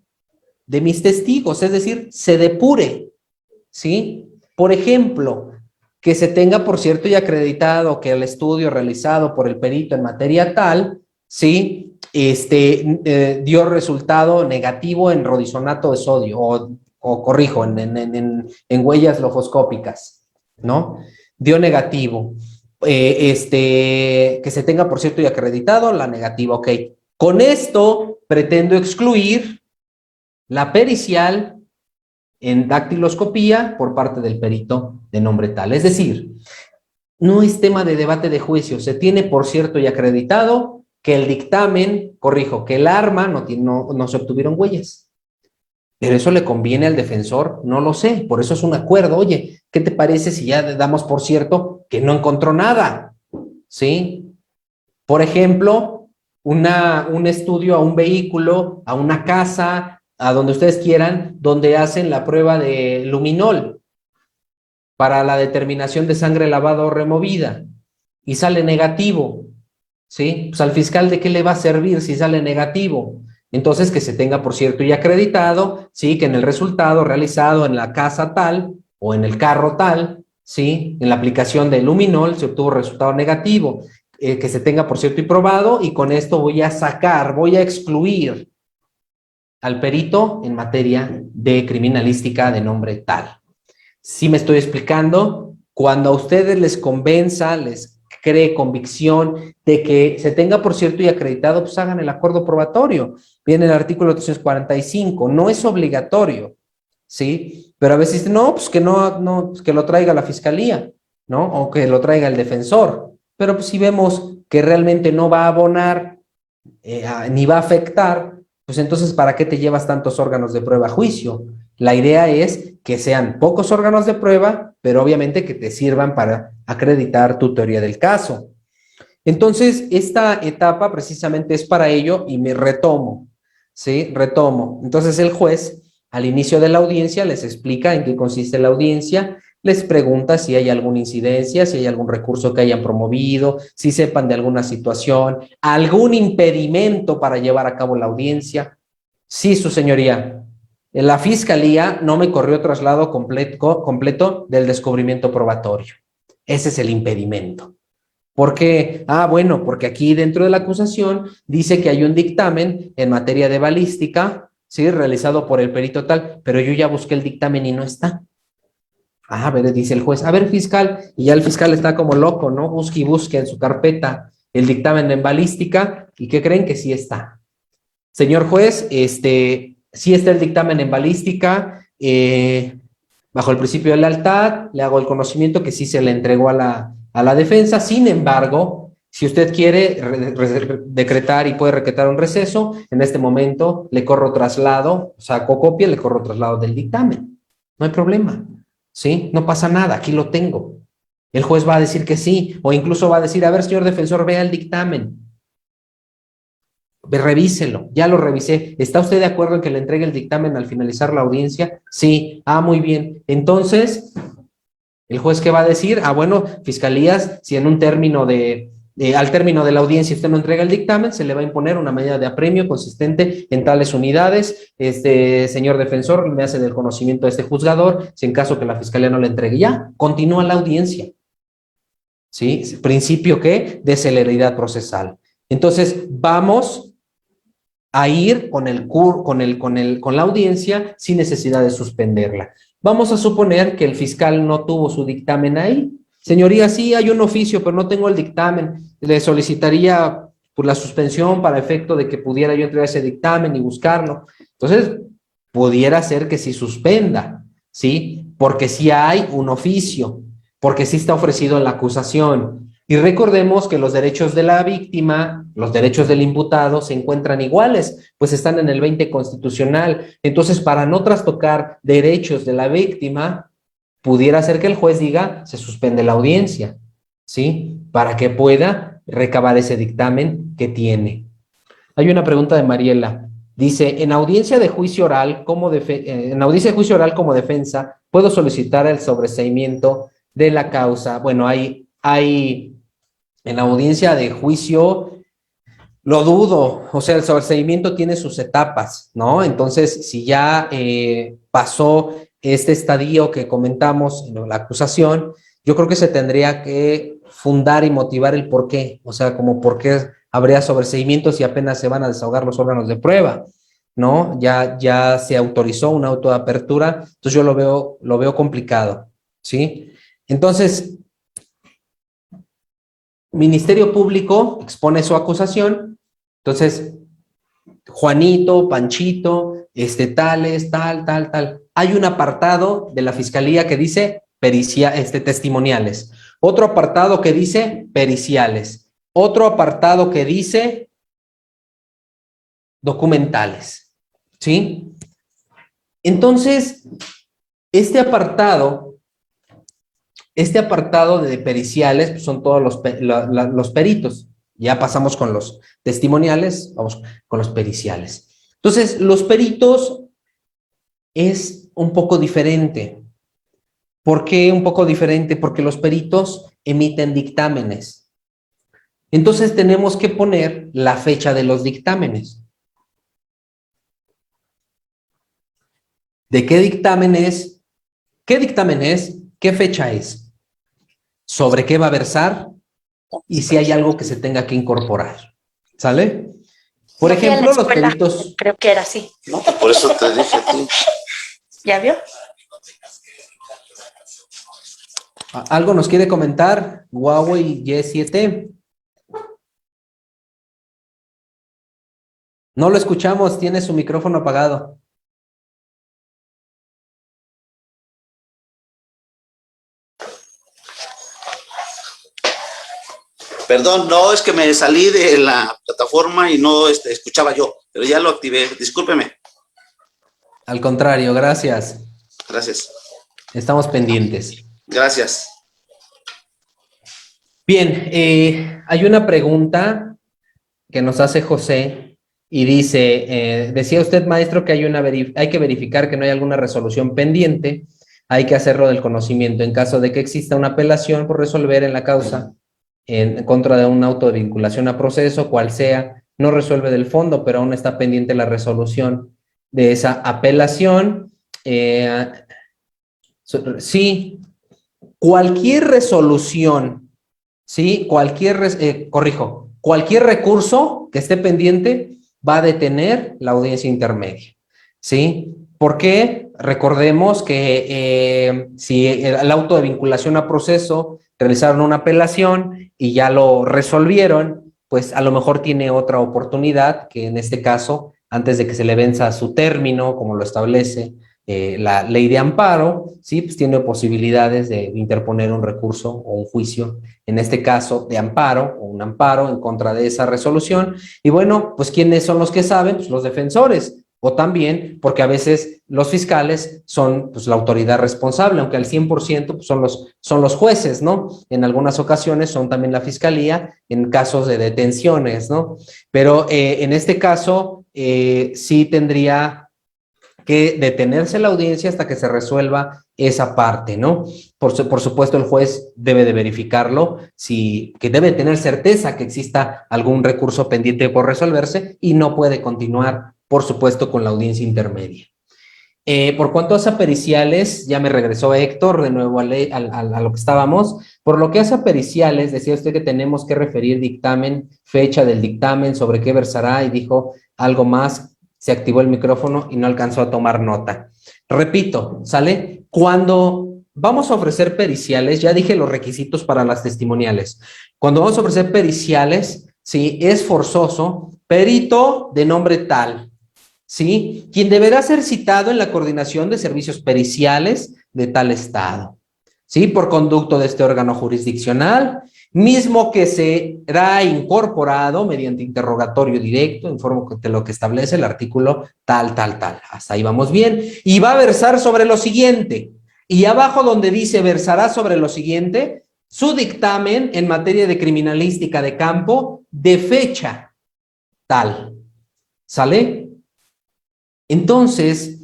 de mis testigos, es decir, se depure, ¿sí? Por ejemplo, que se tenga por cierto y acreditado que el estudio realizado por el perito en materia tal, ¿sí? Dio resultado negativo en rodisonato de sodio, o corrijo, en huellas lofoscópicas, ¿no? Dio negativo. Que se tenga por cierto y acreditado la negativa, ok. Con esto pretendo excluir la pericial en dactiloscopía por parte del perito de nombre tal. Es decir, no es tema de debate de juicio, se tiene por cierto y acreditado que el dictamen, corrijo, que el arma no se obtuvieron huellas. Pero eso le conviene al defensor, no lo sé, por eso es un acuerdo. Oye, ¿qué te parece si ya damos por cierto que no encontró nada? ¿Sí? Por ejemplo, un estudio a un vehículo, a una casa, a donde ustedes quieran, donde hacen la prueba de luminol para la determinación de sangre lavada o removida y sale negativo, ¿sí? Pues al fiscal, ¿de qué le va a servir si sale negativo? Entonces, que se tenga por cierto y acreditado, ¿sí? Que en el resultado realizado en la casa tal o en el carro tal, ¿sí? En la aplicación de luminol se obtuvo resultado negativo. Que se tenga por cierto y probado, y con esto voy a excluir al perito en materia de criminalística de nombre tal. ¿Sí me estoy explicando? Cuando a ustedes les convenza, les cree convicción de que se tenga por cierto y acreditado, pues hagan el acuerdo probatorio. Viene el artículo 345, no es obligatorio, ¿sí? Pero a veces dicen, no, pues que pues que lo traiga la fiscalía, ¿no? O que lo traiga el defensor. Pero pues si vemos que realmente no va a abonar ni va a afectar, pues entonces ¿para qué te llevas tantos órganos de prueba a juicio? La idea es que sean pocos órganos de prueba, pero obviamente que te sirvan para acreditar tu teoría del caso. Entonces, esta etapa precisamente es para ello y me retomo, ¿sí? Retomo. Entonces, el juez, al inicio de la audiencia, les explica en qué consiste la audiencia, les pregunta si hay alguna incidencia, si hay algún recurso que hayan promovido, si sepan de alguna situación, algún impedimento para llevar a cabo la audiencia. Sí, su señoría, la fiscalía no me corrió traslado completo del descubrimiento probatorio. Ese es el impedimento. ¿Por qué? Bueno, porque aquí dentro de la acusación dice que hay un dictamen en materia de balística, ¿sí? Realizado por el perito tal, pero yo ya busqué el dictamen y no está. A ver, dice el juez, a ver, fiscal, y ya el fiscal está como loco, ¿no? Busque y busque en su carpeta el dictamen en balística, ¿y qué creen? Que sí está. Señor juez, sí está el dictamen en balística, bajo el principio de lealtad, le hago el conocimiento que sí se le entregó a la defensa. Sin embargo, si usted quiere decretar y puede requetar un receso, en este momento le corro traslado, saco copia, le corro traslado del dictamen. No hay problema, ¿sí? No pasa nada, aquí lo tengo. El juez va a decir que sí, o incluso va a decir, a ver, señor defensor, vea el dictamen. revíselo, ya lo revisé. ¿Está usted de acuerdo en que le entregue el dictamen al finalizar la audiencia? Sí. Ah, muy bien. Entonces, ¿el juez qué va a decir? Ah, bueno, fiscalías, si en un término al término de la audiencia usted no entrega el dictamen, se le va a imponer una medida de apremio consistente en tales unidades. Señor defensor, me hace del conocimiento de este juzgador, si en caso que la fiscalía no le entregue, ya, continúa la audiencia. ¿Sí? ¿Principio qué? De celeridad procesal. Entonces, vamos a ir con la audiencia sin necesidad de suspenderla. Vamos a suponer que el fiscal no tuvo su dictamen ahí. Señoría, sí, hay un oficio, pero no tengo el dictamen. Le solicitaría por la suspensión para efecto de que pudiera yo entregar ese dictamen y buscarlo. Entonces, pudiera ser que sí suspenda, ¿sí? Porque sí hay un oficio, porque sí está ofrecido en la acusación. Y recordemos que los derechos de la víctima, los derechos del imputado se encuentran iguales, pues están en el 20 constitucional. Entonces, para no trastocar derechos de la víctima, pudiera ser que el juez diga, se suspende la audiencia, ¿sí? Para que pueda recabar ese dictamen que tiene. Hay una pregunta de Mariela. Dice, en audiencia de juicio oral como defensa, ¿puedo solicitar el sobreseimiento de la causa? Bueno, hay en la audiencia de juicio, lo dudo, o sea, el sobreseimiento tiene sus etapas, ¿no? Entonces, si ya pasó este estadio que comentamos en la acusación, yo creo que se tendría que fundar y motivar el por qué, o sea, como por qué habría sobreseimiento si apenas se van a desahogar los órganos de prueba, ¿no? Ya se autorizó una autoapertura, entonces yo lo veo complicado, ¿sí? Entonces, Ministerio Público expone su acusación, entonces, Juanito, Panchito, tales, tal. Hay un apartado de la Fiscalía que dice testimoniales, otro apartado que dice periciales, otro apartado que dice documentales, ¿sí? Entonces, este apartado de periciales pues son todos los peritos. Ya pasamos con los testimoniales, vamos con los periciales. Entonces, los peritos es un poco diferente. ¿Por qué un poco diferente? Porque los peritos emiten dictámenes. Entonces, tenemos que poner la fecha de los dictámenes. ¿De qué dictamen es? ¿Qué dictamen es? ¿Qué fecha es? ¿Sobre qué va a versar? Y si hay algo que se tenga que incorporar. ¿Sale? Por ejemplo, los peritos... Creo que era así. No, por eso te dije a ti. ¿Ya vio? ¿Algo nos quiere comentar? Huawei Y7. No lo escuchamos, tiene su micrófono apagado. Perdón, no, es que me salí de la plataforma y no escuchaba yo, pero ya lo activé. Discúlpeme. Al contrario, gracias. Gracias. Estamos pendientes. Gracias. Bien, hay una pregunta que nos hace José y dice, decía usted, maestro, que hay que verificar que no hay alguna resolución pendiente, hay que hacerlo del conocimiento. En caso de que exista una apelación por resolver en la causa en contra de un auto de vinculación a proceso, cual sea, no resuelve del fondo, pero aún está pendiente la resolución de esa apelación. Sí, cualquier resolución, ¿sí? Cualquier recurso que esté pendiente va a detener la audiencia intermedia, ¿sí? Porque recordemos que si el auto de vinculación a proceso realizaron una apelación y ya lo resolvieron, pues a lo mejor tiene otra oportunidad, que en este caso, antes de que se le venza su término, como lo establece la ley de amparo, sí, pues tiene posibilidades de interponer un recurso o un juicio, en este caso de amparo o un amparo en contra de esa resolución. Y bueno, pues ¿quiénes son los que saben? Pues los defensores. o también porque a veces los fiscales son pues, la autoridad responsable, aunque al 100% pues, son los jueces, ¿no? En algunas ocasiones son también la fiscalía en casos de detenciones, ¿no? Pero en este caso sí tendría que detenerse la audiencia hasta que se resuelva esa parte, ¿no? Por supuesto, el juez debe de verificarlo, que debe tener certeza que exista algún recurso pendiente por resolverse y no puede continuar, por supuesto, con la audiencia intermedia. Por cuanto hace a periciales, ya me regresó Héctor de nuevo a lo que estábamos. Por lo que hace a periciales, decía usted que tenemos que referir dictamen, fecha del dictamen, sobre qué versará, y dijo algo más, se activó el micrófono y no alcanzó a tomar nota. Repito, ¿sale? Cuando vamos a ofrecer periciales, ya dije los requisitos para las testimoniales. Cuando vamos a ofrecer periciales, sí, es forzoso, perito de nombre tal, ¿sí? Quien deberá ser citado en la coordinación de servicios periciales de tal estado, ¿sí? Por conducto de este órgano jurisdiccional, mismo que será incorporado mediante interrogatorio directo, informo de lo que establece el artículo tal. Hasta ahí vamos bien. Y va a versar sobre lo siguiente. Y abajo donde dice versará sobre lo siguiente, su dictamen en materia de criminalística de campo de fecha tal. ¿Sale? Entonces,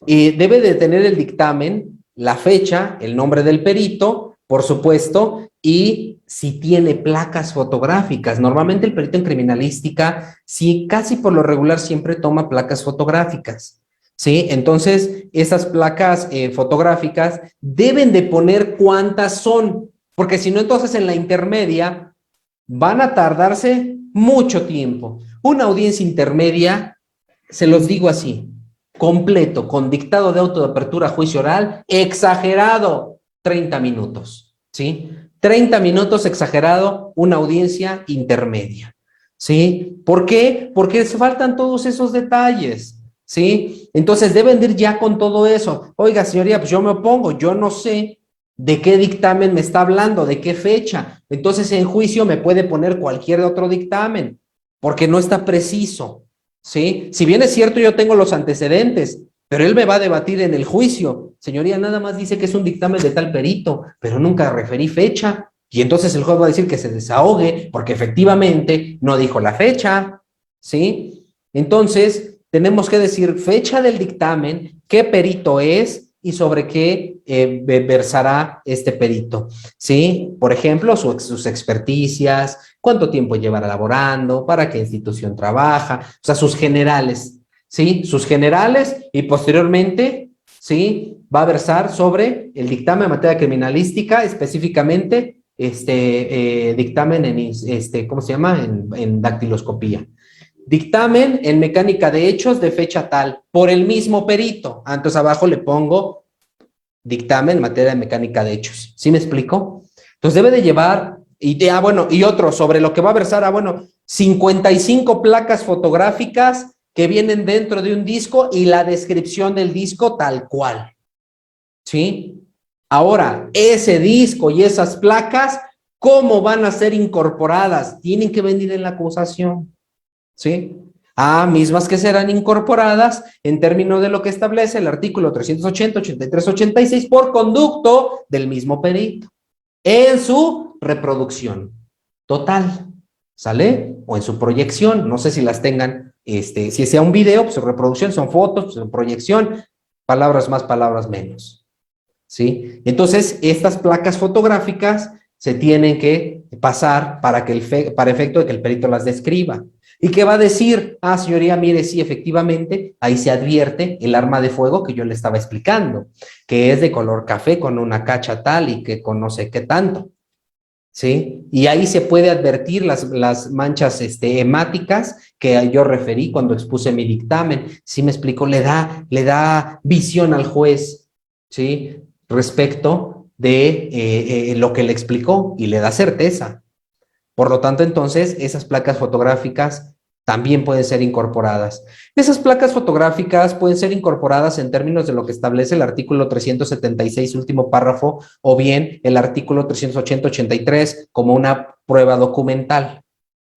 debe de tener el dictamen, la fecha, el nombre del perito, por supuesto, y si tiene placas fotográficas. Normalmente el perito en criminalística, sí, casi por lo regular siempre toma placas fotográficas, ¿sí? Entonces, esas placas fotográficas deben de poner cuántas son, porque si no, entonces en la intermedia van a tardarse mucho tiempo. Una audiencia intermedia, se los digo así, completo, con dictado de auto de apertura, juicio oral, exagerado, 30 minutos, ¿sí? 30 minutos exagerado, una audiencia intermedia, ¿sí? ¿Por qué? Porque se faltan todos esos detalles, ¿sí? Entonces deben ir ya con todo eso. Oiga, señoría, pues yo me opongo, yo no sé de qué dictamen me está hablando, de qué fecha. Entonces en juicio me puede poner cualquier otro dictamen, porque no está preciso, ¿sí? Si bien es cierto, yo tengo los antecedentes, pero él me va a debatir en el juicio. Señoría, nada más dice que es un dictamen de tal perito, pero nunca referí fecha. Y entonces el juez va a decir que se desahogue, porque efectivamente no dijo la fecha, ¿sí? Entonces, tenemos que decir fecha del dictamen, qué perito es y sobre qué versará este perito, ¿sí? Por ejemplo, sus experticias, cuánto tiempo llevará elaborando, para qué institución trabaja, o sea, sus generales, ¿sí? Sus generales y posteriormente, ¿sí? Va a versar sobre el dictamen en materia criminalística, específicamente, dictamen en, ¿cómo se llama? En dactiloscopía. Dictamen en mecánica de hechos de fecha tal, por el mismo perito. Entonces abajo le pongo dictamen en materia de mecánica de hechos. ¿Sí me explico? Entonces debe de llevar, y otro sobre lo que va a versar, 55 placas fotográficas que vienen dentro de un disco y la descripción del disco tal cual. ¿Sí? Ahora, ese disco y esas placas, ¿cómo van a ser incorporadas? Tienen que venir en la acusación. ¿Sí? Mismas que serán incorporadas en términos de lo que establece el artículo 380, 83, 86 por conducto del mismo perito en su reproducción total, ¿sale? O en su proyección, no sé si las tengan, si sea un video, pues su reproducción, son fotos, pues su proyección, palabras más, palabras menos, ¿sí? Entonces, estas placas fotográficas se tienen que pasar para efecto de que el perito las describa. ¿Y qué va a decir? Señoría, mire, sí, efectivamente, ahí se advierte el arma de fuego que yo le estaba explicando, que es de color café con una cacha tal y que con no sé qué tanto, ¿sí? Y ahí se puede advertir las manchas hemáticas que yo referí cuando expuse mi dictamen. ¿Sí me explico? Le da visión al juez, ¿sí? Respecto de lo que le explicó y le da certeza. Por lo tanto, entonces, esas placas fotográficas también pueden ser incorporadas. Esas placas fotográficas pueden ser incorporadas en términos de lo que establece el artículo 376, último párrafo, o bien el artículo 380-83 como una prueba documental.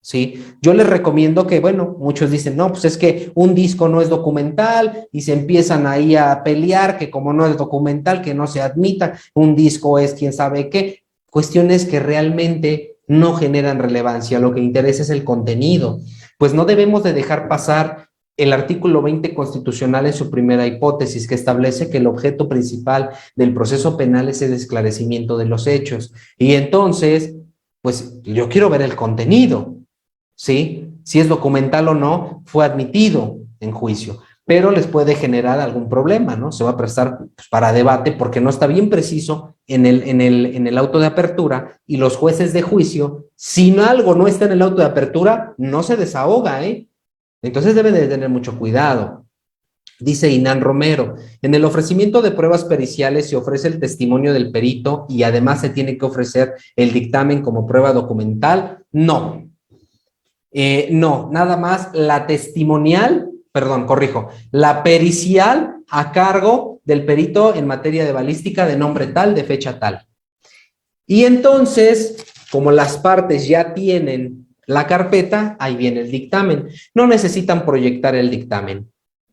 ¿sí? Yo les recomiendo que, bueno, muchos dicen, no, pues es que un disco no es documental y se empiezan ahí a pelear que como no es documental, que no se admita, un disco es quién sabe qué, cuestiones que realmente no generan relevancia, lo que interesa es el contenido, pues no debemos de dejar pasar el artículo 20 constitucional en su primera hipótesis, que establece que el objeto principal del proceso penal es el esclarecimiento de los hechos. Y entonces, pues yo quiero ver el contenido, ¿sí? Si es documental o no, fue admitido en juicio, pero les puede generar algún problema, ¿no? Se va a prestar pues, para debate porque no está bien preciso en el auto de apertura y los jueces de juicio, si algo no está en el auto de apertura, no se desahoga, ¿eh? Entonces deben de tener mucho cuidado. Dice Inán Romero, en el ofrecimiento de pruebas periciales se ofrece el testimonio del perito y además se tiene que ofrecer el dictamen como prueba documental. No, no, nada más la testimonial, perdón, corrijo, la pericial a cargo del perito en materia de balística de nombre tal, de fecha tal. Y entonces, como las partes ya tienen la carpeta, ahí viene el dictamen. No necesitan proyectar el dictamen,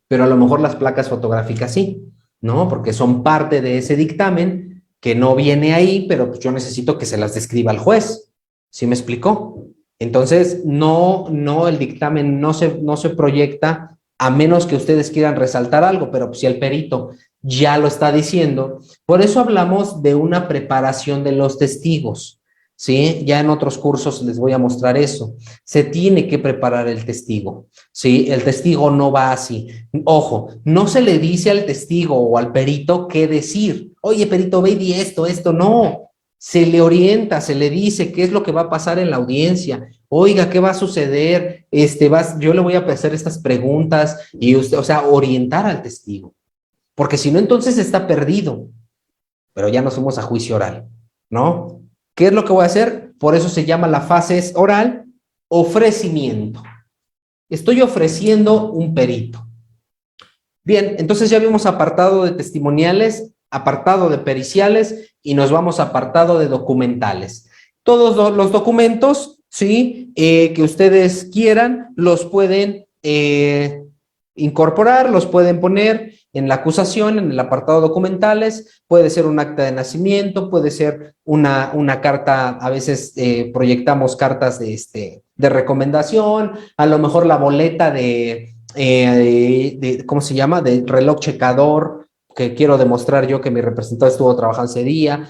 pero a lo mejor las placas fotográficas sí, ¿no? Porque son parte de ese dictamen que no viene ahí, pero pues yo necesito que se las describa el juez. ¿Sí me explicó? Entonces, no, el dictamen no se proyecta a menos que ustedes quieran resaltar algo, pero pues si el perito ya lo está diciendo, por eso hablamos de una preparación de los testigos, ¿sí? Ya en otros cursos les voy a mostrar eso. Se tiene que preparar el testigo, ¿sí? El testigo no va así. Ojo, no se le dice al testigo o al perito qué decir. Oye, perito, ve y di esto, no. Se le orienta, se le dice qué es lo que va a pasar en la audiencia. Oiga, ¿qué va a suceder? Yo le voy a hacer estas preguntas y usted, o sea, orientar al testigo. Porque si no, entonces está perdido. Pero ya nos fuimos a juicio oral, ¿no? ¿Qué es lo que voy a hacer? Por eso se llama la fase oral, ofrecimiento. Estoy ofreciendo un perito. Bien, entonces ya vimos apartado de testimoniales, apartado de periciales y nos vamos a apartado de documentales. Todos los documentos, ¿sí? Que ustedes quieran, los pueden incorporar, los pueden poner en la acusación, en el apartado documentales, puede ser un acta de nacimiento, puede ser una carta, a veces proyectamos cartas de recomendación, a lo mejor la boleta ¿cómo se llama? De reloj checador, que quiero demostrar yo que mi representante estuvo trabajando ese día,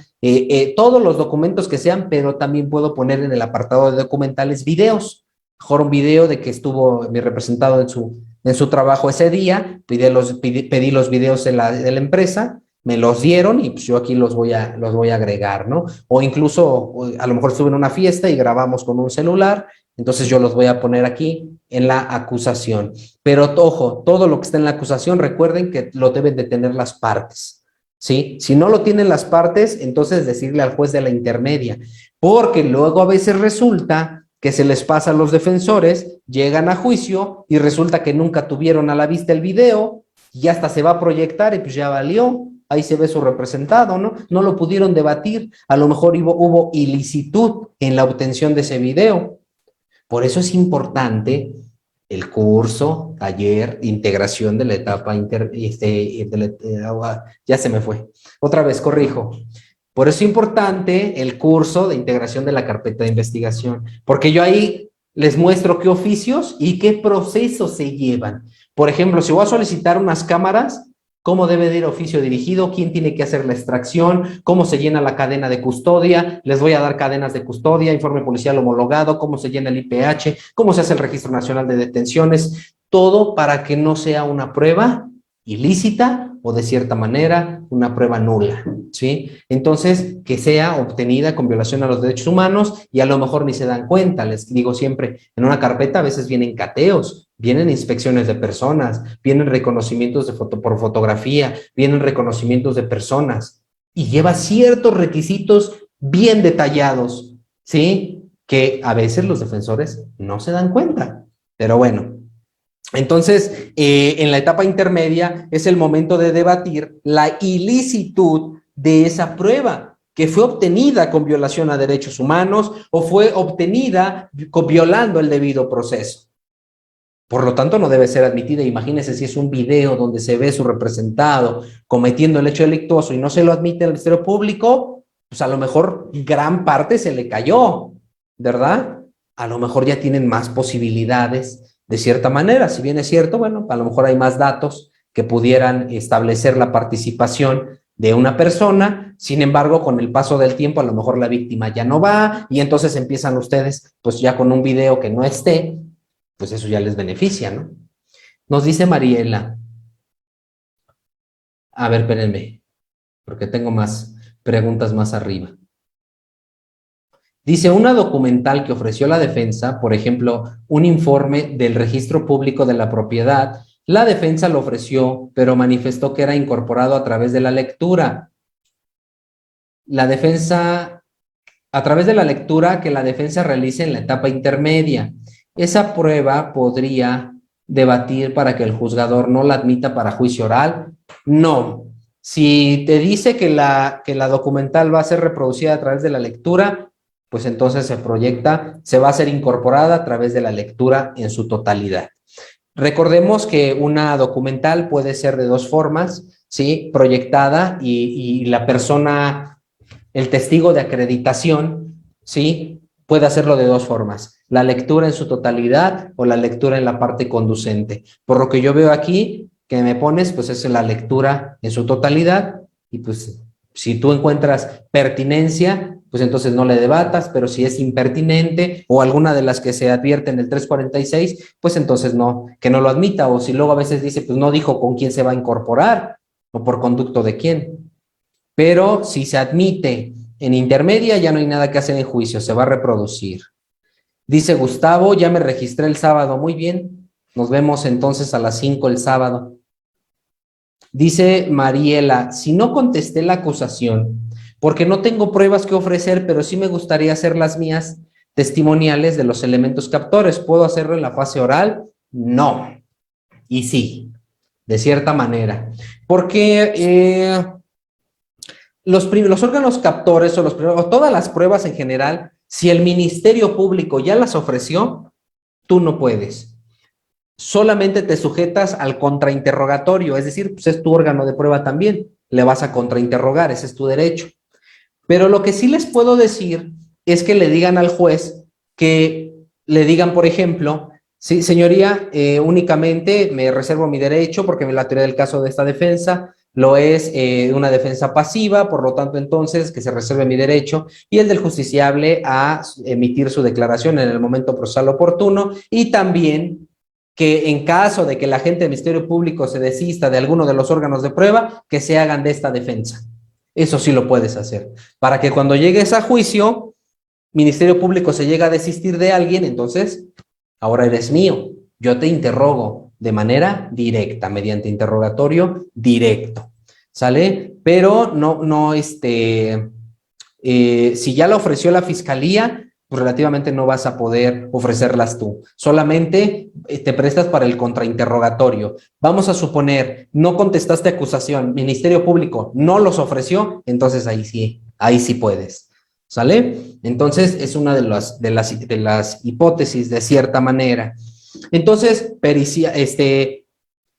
todos los documentos que sean, pero también puedo poner en el apartado de documentales videos, mejor un video de que estuvo mi representado en su trabajo ese día, pedí los videos de la empresa, me los dieron y pues yo aquí los voy a agregar, ¿no? O incluso a lo mejor estuve en una fiesta y grabamos con un celular, entonces yo los voy a poner aquí en la acusación. Pero ojo, todo lo que está en la acusación, recuerden que lo deben de tener las partes, ¿sí? Si no lo tienen las partes, entonces decirle al juez de la intermedia, porque luego a veces resulta que se les pasa a los defensores, llegan a juicio y resulta que nunca tuvieron a la vista el video y hasta se va a proyectar y pues ya valió, ahí se ve su representado, ¿no? No lo pudieron debatir, a lo mejor hubo ilicitud en la obtención de ese video. Por eso es importante el curso, taller, integración de la etapa ya se me fue. Otra vez, corrijo. Por eso es importante el curso de integración de la carpeta de investigación, porque yo ahí les muestro qué oficios y qué procesos se llevan. Por ejemplo, si voy a solicitar unas cámaras, cómo debe de ir oficio dirigido, quién tiene que hacer la extracción, cómo se llena la cadena de custodia, les voy a dar cadenas de custodia, informe policial homologado, cómo se llena el IPH, cómo se hace el Registro Nacional de Detenciones, todo para que no sea una prueba ilícita o de cierta manera una prueba nula, ¿sí? Entonces, que sea obtenida con violación a los derechos humanos y a lo mejor ni se dan cuenta, les digo siempre, en una carpeta a veces vienen cateos, vienen inspecciones de personas, vienen reconocimientos por fotografía, vienen reconocimientos de personas y lleva ciertos requisitos bien detallados, ¿sí? Que a veces los defensores no se dan cuenta, pero bueno. Entonces, en la etapa intermedia es el momento de debatir la ilicitud de esa prueba, que fue obtenida con violación a derechos humanos o fue obtenida violando el debido proceso. Por lo tanto, no debe ser admitida. Imagínense si es un video donde se ve su representado cometiendo el hecho delictuoso y no se lo admite al Ministerio Público, pues a lo mejor gran parte se le cayó, ¿verdad? A lo mejor ya tienen más posibilidades de cierta manera. Si bien es cierto, bueno, a lo mejor hay más datos que pudieran establecer la participación de una persona. Sin embargo, con el paso del tiempo, a lo mejor la víctima ya no va y entonces empiezan ustedes, pues ya con un video que no esté, pues eso ya les beneficia, ¿no? Nos dice Mariela. A ver, espérenme, porque tengo más preguntas más arriba. Dice, una documental que ofreció la defensa, por ejemplo, un informe del registro público de la propiedad, la defensa lo ofreció, pero manifestó que era incorporado a través de la lectura. La defensa, a través de la lectura que la defensa realice en la etapa intermedia. Esa prueba podría debatir para que el juzgador no la admita para juicio oral. No. Si te dice que la documental va a ser reproducida a través de la lectura, pues entonces se proyecta, se va a ser incorporada a través de la lectura en su totalidad. Recordemos que una documental puede ser de dos formas, ¿sí? Proyectada y la persona, el testigo de acreditación, ¿sí? Puede hacerlo de dos formas, la lectura en su totalidad o la lectura en la parte conducente. Por lo que yo veo aquí, que me pones, pues es la lectura en su totalidad y pues si tú encuentras pertinencia, pues entonces no le debatas, pero si es impertinente o alguna de las que se advierte en el 346, pues entonces no, que no lo admita, o si luego a veces dice, pues no dijo con quién se va a incorporar o por conducto de quién. Pero si se admite en intermedia, ya no hay nada que hacer en juicio, se va a reproducir. Dice Gustavo, ya me registré el sábado, muy bien, nos vemos entonces a las 5 el sábado. Dice Mariela, si no contesté la acusación, porque no tengo pruebas que ofrecer, pero sí me gustaría hacer las mías testimoniales de los elementos captores. ¿Puedo hacerlo en la fase oral? No. Y sí, de cierta manera. Porque los órganos captores o todas las pruebas en general, si el Ministerio Público ya las ofreció, tú no puedes. Solamente te sujetas al contrainterrogatorio, es decir, pues es tu órgano de prueba también, le vas a contrainterrogar, ese es tu derecho. Pero lo que sí les puedo decir es que le digan al juez, que le digan, por ejemplo, sí, señoría, únicamente me reservo mi derecho porque la teoría del caso de esta defensa lo es una defensa pasiva, por lo tanto, entonces, que se reserve mi derecho y el del justiciable a emitir su declaración en el momento procesal oportuno y también que en caso de que la agente del Ministerio Público se desista de alguno de los órganos de prueba, que se hagan de esta defensa. Eso sí lo puedes hacer. Para que cuando llegues a juicio, Ministerio Público se llega a desistir de alguien, entonces, ahora eres mío. Yo te interrogo de manera directa, mediante interrogatorio directo. ¿Sale? Pero si ya la ofreció la Fiscalía, pues relativamente no vas a poder ofrecerlas tú. Solamente te prestas para el contrainterrogatorio. Vamos a suponer, no contestaste acusación, Ministerio Público no los ofreció, entonces ahí sí puedes. ¿Sale? Entonces es una de las hipótesis de cierta manera. Entonces,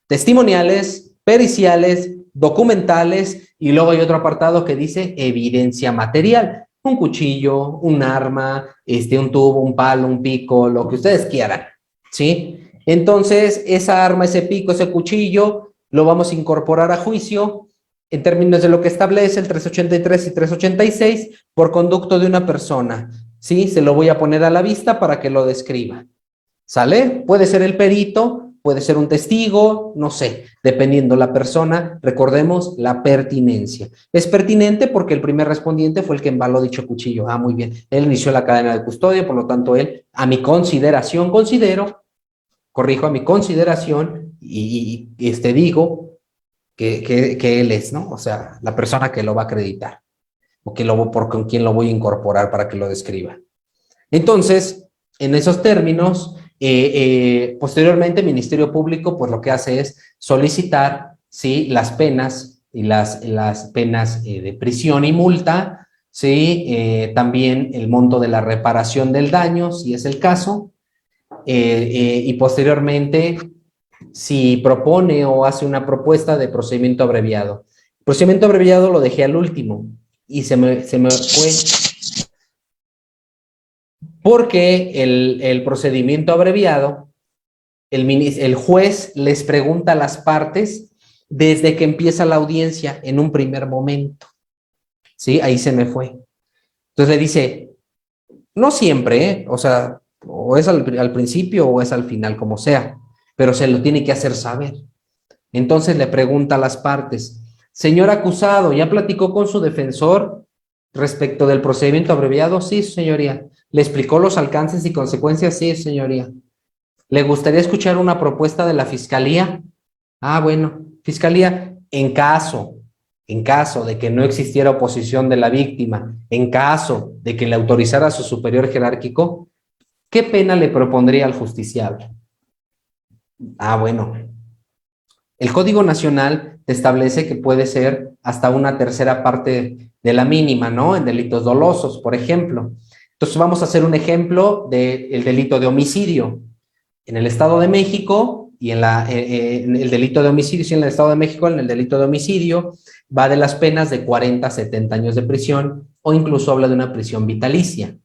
testimoniales, periciales, documentales y luego hay otro apartado que dice evidencia material. Un cuchillo, un arma, un tubo, un palo, un pico, lo que ustedes quieran, ¿sí? Entonces, esa arma, ese pico, ese cuchillo, lo vamos a incorporar a juicio en términos de lo que establece el 383 y 386 por conducto de una persona, ¿sí? Se lo voy a poner a la vista para que lo describa, ¿sale? Puede ser el perito, puede ser un testigo, no sé, dependiendo la persona, recordemos la pertinencia. Es pertinente porque el primer respondiente fue el que embaló dicho cuchillo. Ah, muy bien. Él inició la cadena de custodia, por lo tanto, él, a mi consideración, a mi consideración, y digo que él es, ¿no? O sea, la persona que lo va a acreditar, o con quien lo voy a incorporar para que lo describa. Entonces, en esos términos, posteriormente el Ministerio Público pues lo que hace es solicitar, ¿sí?, las penas y las penas de prisión y multa, ¿sí? También el monto de la reparación del daño, si es el caso, y posteriormente si propone o hace una propuesta de procedimiento abreviado. El procedimiento abreviado lo dejé al último y se me fue porque el procedimiento abreviado, el juez les pregunta a las partes desde que empieza la audiencia en un primer momento. ¿Sí? Ahí se me fue. Entonces le dice, no siempre, ¿eh? O sea, o es al principio o es al final, como sea, pero se lo tiene que hacer saber. Entonces le pregunta a las partes, señor acusado, ¿ya platicó con su defensor respecto del procedimiento abreviado? Sí, señoría. ¿Le explicó los alcances y consecuencias? Sí, señoría. ¿Le gustaría escuchar una propuesta de la fiscalía? Ah, bueno, fiscalía, en caso de que no existiera oposición de la víctima, en caso de que le autorizara a su superior jerárquico, ¿qué pena le propondría al justiciable? Ah, bueno. El Código Nacional te establece que puede ser hasta una tercera parte de la mínima, ¿no? En delitos dolosos, por ejemplo. Entonces vamos a hacer un ejemplo del delito de homicidio. En el Estado de México y en el delito de homicidio, sí, en el Estado de México, en el delito de homicidio, va de las penas de 40 a 70 años de prisión o incluso habla de una prisión vitalicia.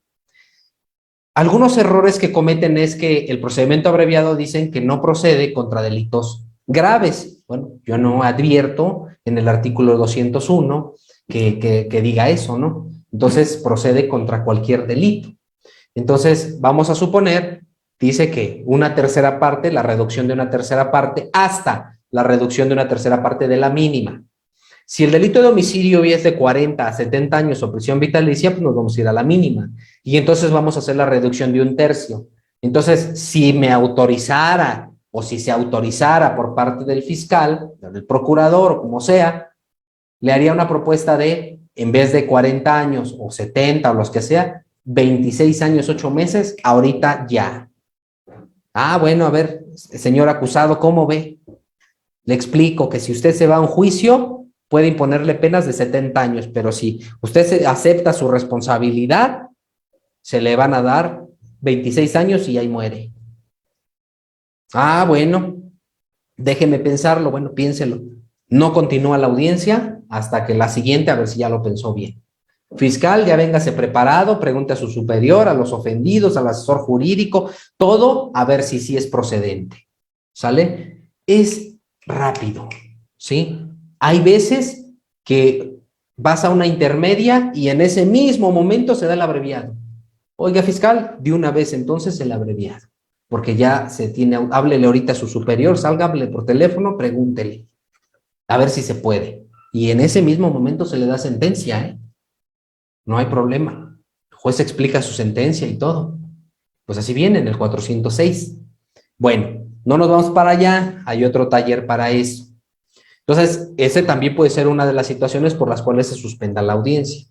Algunos errores que cometen es que el procedimiento abreviado dicen que no procede contra delitos graves. Bueno, yo no advierto en el artículo 201 que diga eso, ¿no? Entonces procede contra cualquier delito. Entonces vamos a suponer, dice que una tercera parte, la reducción de una tercera parte, hasta la reducción de una tercera parte de la mínima. Si el delito de homicidio es de 40 a 70 años o prisión vitalicia, pues nos vamos a ir a la mínima. Y entonces vamos a hacer la reducción de un tercio. Entonces, si me autorizara o si se autorizara por parte del fiscal, del procurador o como sea, le haría una propuesta de, en vez de 40 años o 70 o los que sea, 26 años, 8 meses, ahorita ya. Ah, bueno, a ver, señor acusado, ¿cómo ve? Le explico que si usted se va a un juicio, puede imponerle penas de 70 años, pero si usted acepta su responsabilidad, se le van a dar 26 años y ahí muere. Ah, bueno, déjeme pensarlo, bueno, piénselo. No continúa la audiencia hasta que la siguiente, a ver si ya lo pensó bien. Fiscal, ya véngase preparado, pregunte a su superior, a los ofendidos, al asesor jurídico, todo, a ver si sí es procedente. ¿Sale? Es rápido, ¿sí? Hay veces que vas a una intermedia y en ese mismo momento se da el abreviado. Oiga, fiscal, de una vez entonces el abreviado, porque ya se tiene, háblele ahorita a su superior, salga, hable por teléfono, pregúntele, a ver si se puede. Y en ese mismo momento se le da sentencia, ¿eh? No hay problema. El juez explica su sentencia y todo. Pues así viene en el 406. Bueno, no nos vamos para allá, hay otro taller para eso. Entonces, ese también puede ser una de las situaciones por las cuales se suspenda la audiencia.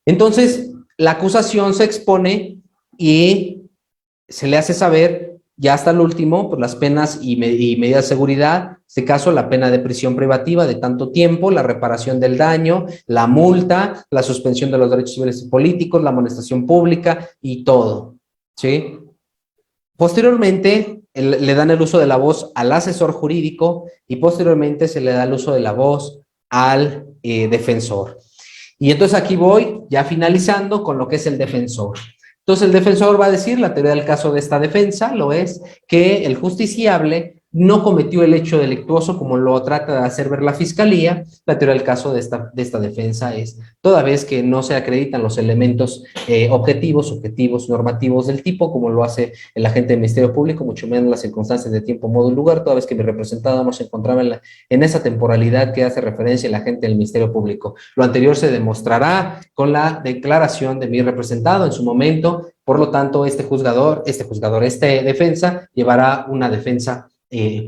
Entonces, la acusación se expone y se le hace saber, ya hasta el último, por las penas y medidas de seguridad, en este caso la pena de prisión privativa de tanto tiempo, la reparación del daño, la multa, la suspensión de los derechos civiles y políticos, la amonestación pública y todo, ¿sí? Posteriormente, le dan el uso de la voz al asesor jurídico y posteriormente se le da el uso de la voz al defensor. Y entonces aquí voy ya finalizando con lo que es el defensor. Entonces el defensor va a decir, la teoría del caso de esta defensa lo es que el justiciable no cometió el hecho delictuoso como lo trata de hacer ver la fiscalía. La teoría del caso de esta defensa es, toda vez que no se acreditan los elementos objetivos, subjetivos, normativos del tipo, como lo hace el agente del Ministerio Público, mucho menos las circunstancias de tiempo, modo y lugar, toda vez que mi representado no se encontraba en esa temporalidad que hace referencia el agente del Ministerio Público. Lo anterior se demostrará con la declaración de mi representado en su momento. Por lo tanto, esta defensa llevará una defensa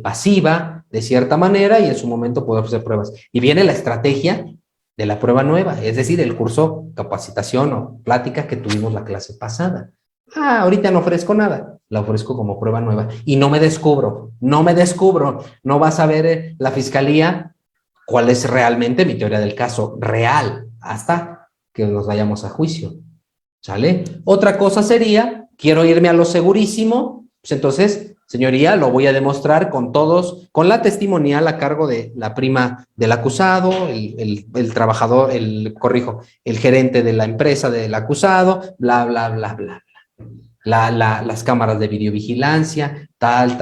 pasiva de cierta manera y en su momento poder hacer pruebas. Y viene la estrategia de la prueba nueva, es decir, el curso capacitación o plática que tuvimos la clase pasada. Ah, ahorita no ofrezco nada, la ofrezco como prueba nueva y no me descubro, no vas a ver la fiscalía cuál es realmente mi teoría del caso real, hasta que nos vayamos a juicio, ¿sale? Otra cosa sería, quiero irme a lo segurísimo, pues entonces, señoría, lo voy a demostrar con todos, con la testimonial a cargo de la prima del acusado, el trabajador, el gerente de la empresa del acusado, bla, bla, bla, bla. Las cámaras de videovigilancia, tal,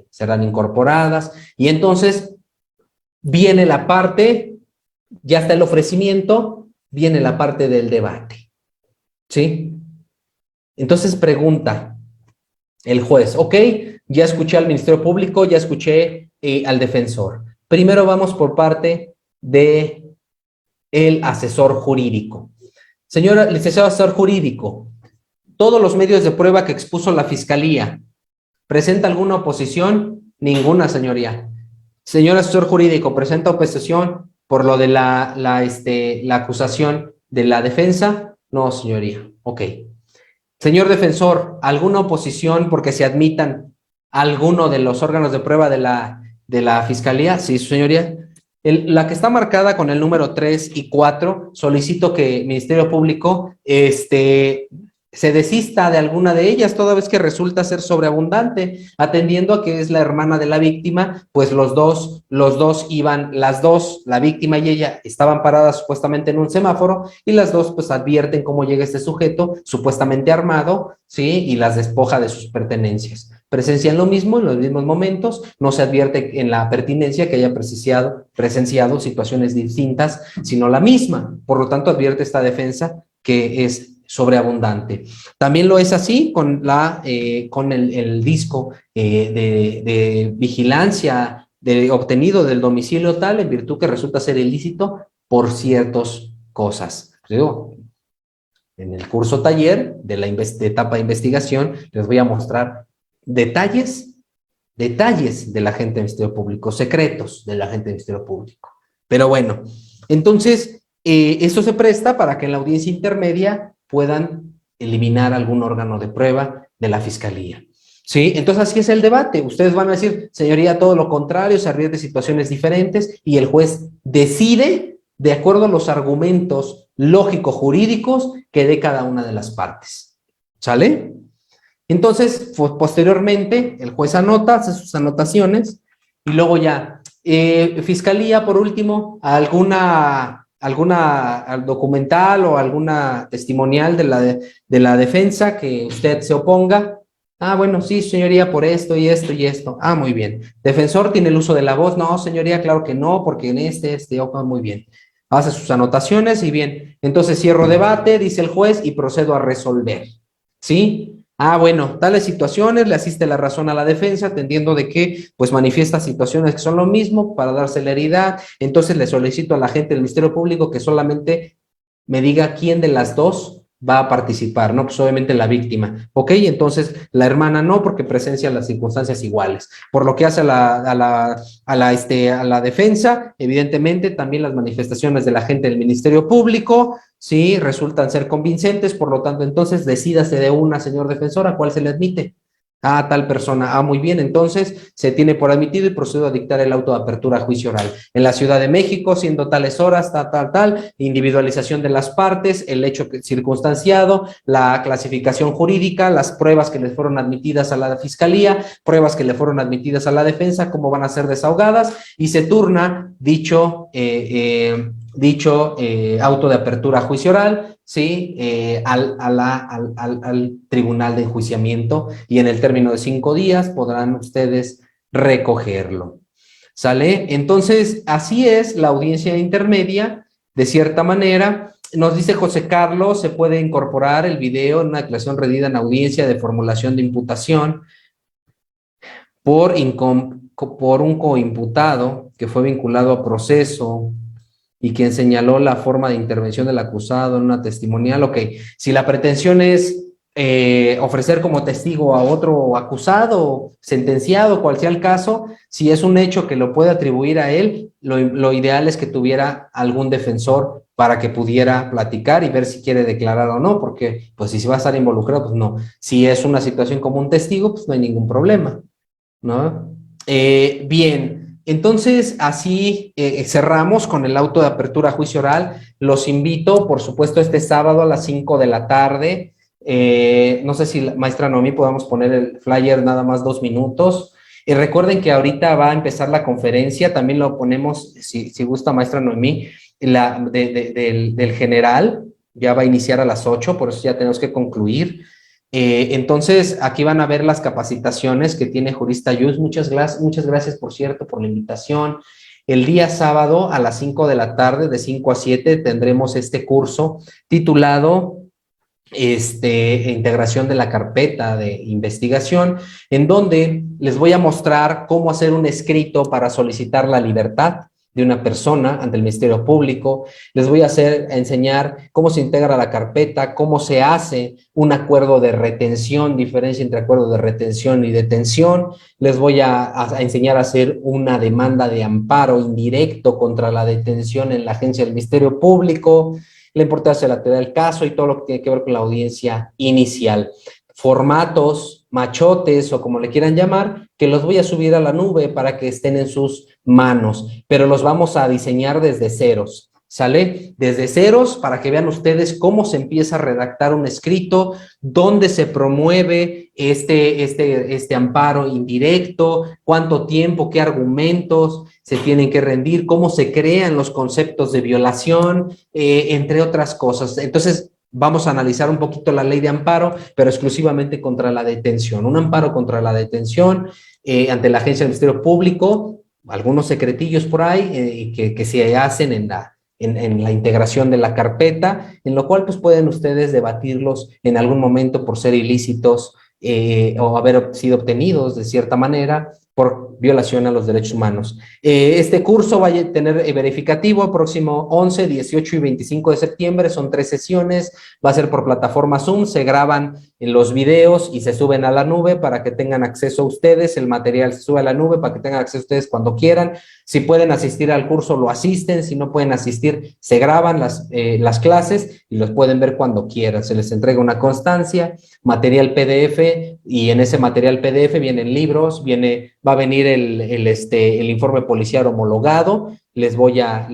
serán incorporadas, y entonces viene la parte, ya está el ofrecimiento, viene la parte del debate, ¿sí? Entonces pregunta el juez, ok, ya escuché al Ministerio Público, ya escuché al defensor. Primero vamos por parte de el asesor jurídico. Señora, licenciado asesor jurídico, todos los medios de prueba que expuso la Fiscalía, ¿presenta alguna oposición? Ninguna, señoría. Señor asesor jurídico, ¿presenta oposición por lo de la acusación de la defensa? No, señoría. Ok. Señor defensor, ¿alguna oposición porque se admitan alguno de los órganos de prueba de la Fiscalía? Sí, señoría. La que está marcada con el número 3 y 4, solicito que el Ministerio Público se desista de alguna de ellas, toda vez que resulta ser sobreabundante, atendiendo a que es la hermana de la víctima, pues los dos iban, las dos, la víctima y ella, estaban paradas supuestamente en un semáforo, y las dos pues advierten cómo llega este sujeto, supuestamente armado, ¿sí? Y las despoja de sus pertenencias. Presencian lo mismo en los mismos momentos, no se advierte en la pertinencia que haya presenciado situaciones distintas, sino la misma. Por lo tanto, advierte esta defensa que es sobreabundante. También lo es así con el disco de vigilancia obtenido del domicilio tal, en virtud que resulta ser ilícito por ciertas cosas. Digo, en el curso taller de la etapa de investigación les voy a mostrar detalles de la agente del Ministerio Público, secretos de la agente del Ministerio Público. Pero bueno, entonces, esto se presta para que en la audiencia intermedia puedan eliminar algún órgano de prueba de la Fiscalía. ¿Sí? Entonces, así es el debate. Ustedes van a decir, señoría, todo lo contrario, se advierte situaciones diferentes, y el juez decide de acuerdo a los argumentos lógico-jurídicos que dé cada una de las partes. ¿Sale? Entonces, posteriormente, el juez anota, hace sus anotaciones, y luego ya, Fiscalía, por último, alguna documental o alguna testimonial de la defensa que usted se oponga. Ah, bueno, sí, señoría, por esto y esto y esto. Ah, muy bien. Defensor, ¿tiene el uso de la voz? No, señoría, claro que no, porque en muy bien. Hace sus anotaciones y bien. Entonces cierro debate, dice el juez, y procedo a resolver. ¿Sí? Ah, bueno, tales situaciones le asiste la razón a la defensa, atendiendo de que, pues, manifiesta situaciones que son lo mismo para dar celeridad. Entonces le solicito a la gente del Ministerio Público que solamente me diga quién de las dos va a participar, ¿no? Pues obviamente la víctima. Ok, entonces la hermana no, porque presencia las circunstancias iguales. Por lo que hace a la defensa, evidentemente también las manifestaciones de la gente del Ministerio Público, sí, resultan ser convincentes, por lo tanto, entonces decídase de una, señor defensor, ¿a cuál se le admite? A tal persona. Ah, muy bien, entonces se tiene por admitido y procedo a dictar el auto de apertura a juicio oral. En la Ciudad de México, siendo tales horas, tal, individualización de las partes, el hecho circunstanciado, la clasificación jurídica, las pruebas que les fueron admitidas a la Fiscalía, pruebas que le fueron admitidas a la defensa, cómo van a ser desahogadas, y se turna dicho auto de apertura a juicio oral, ¿sí? Al tribunal de enjuiciamiento, y en el término de 5 días podrán ustedes recogerlo. ¿Sale? Entonces, así es la audiencia intermedia, de cierta manera. Nos dice José Carlos, se puede incorporar el video en una declaración redida en audiencia de formulación de imputación por un coimputado que fue vinculado a proceso y quien señaló la forma de intervención del acusado en una testimonial. Ok, si la pretensión es ofrecer como testigo a otro acusado, sentenciado, cual sea el caso, si es un hecho que lo puede atribuir a él, lo ideal es que tuviera algún defensor para que pudiera platicar y ver si quiere declarar o no, porque pues si se va a estar involucrado, pues no. Si es una situación como un testigo, pues no hay ningún problema, ¿no? Bien. entonces así cerramos con el auto de apertura a juicio oral. Los invito, por supuesto, este sábado a las 5 de la tarde. No sé si la maestra Noemí podamos poner el flyer nada más 2 minutos. Recuerden que ahorita va a empezar la conferencia, también lo ponemos, si gusta maestra Noemí, del general, ya va a iniciar a las 8, por eso ya tenemos que concluir. Entonces, aquí van a ver las capacitaciones que tiene Jurista Yus. Muchas gracias, por cierto, por la invitación. El día sábado a las 5 de la tarde, de 5 a 7, tendremos este curso titulado integración de la carpeta de investigación, en donde les voy a mostrar cómo hacer un escrito para solicitar la libertad de una persona ante el Ministerio Público. Les voy a enseñar cómo se integra la carpeta, cómo se hace un acuerdo de retención, diferencia entre acuerdo de retención y detención. Les voy a enseñar a hacer una demanda de amparo indirecto contra la detención en la agencia del Ministerio Público, la importancia de la teoría del caso y todo lo que tiene que ver con la audiencia inicial. Formatos, machotes o como le quieran llamar, que los voy a subir a la nube para que estén en sus manos, pero los vamos a diseñar desde ceros, ¿sale? Desde ceros para que vean ustedes cómo se empieza a redactar un escrito, dónde se promueve este amparo indirecto, cuánto tiempo, qué argumentos se tienen que rendir, cómo se crean los conceptos de violación, entre otras cosas. Entonces, vamos a analizar un poquito la ley de amparo, pero exclusivamente contra la detención. Un amparo contra la detención ante la agencia del Ministerio Público, algunos secretillos por ahí que se hacen en la integración de la carpeta, en lo cual pues pueden ustedes debatirlos en algún momento por ser ilícitos o haber sido obtenidos de cierta manera por violación a los derechos humanos. Este curso va a tener verificativo próximo 11, 18 y 25 de septiembre, son 3 sesiones, va a ser por plataforma Zoom, se graban los videos y se suben a la nube para que tengan acceso a ustedes, el material se sube a la nube para que tengan acceso a ustedes cuando quieran. Si pueden asistir al curso, lo asisten, si no pueden asistir, se graban las clases y los pueden ver cuando quieran. Se les entrega una constancia, material PDF, y en ese material PDF vienen libros, va a venir el informe policial homologado, les voy a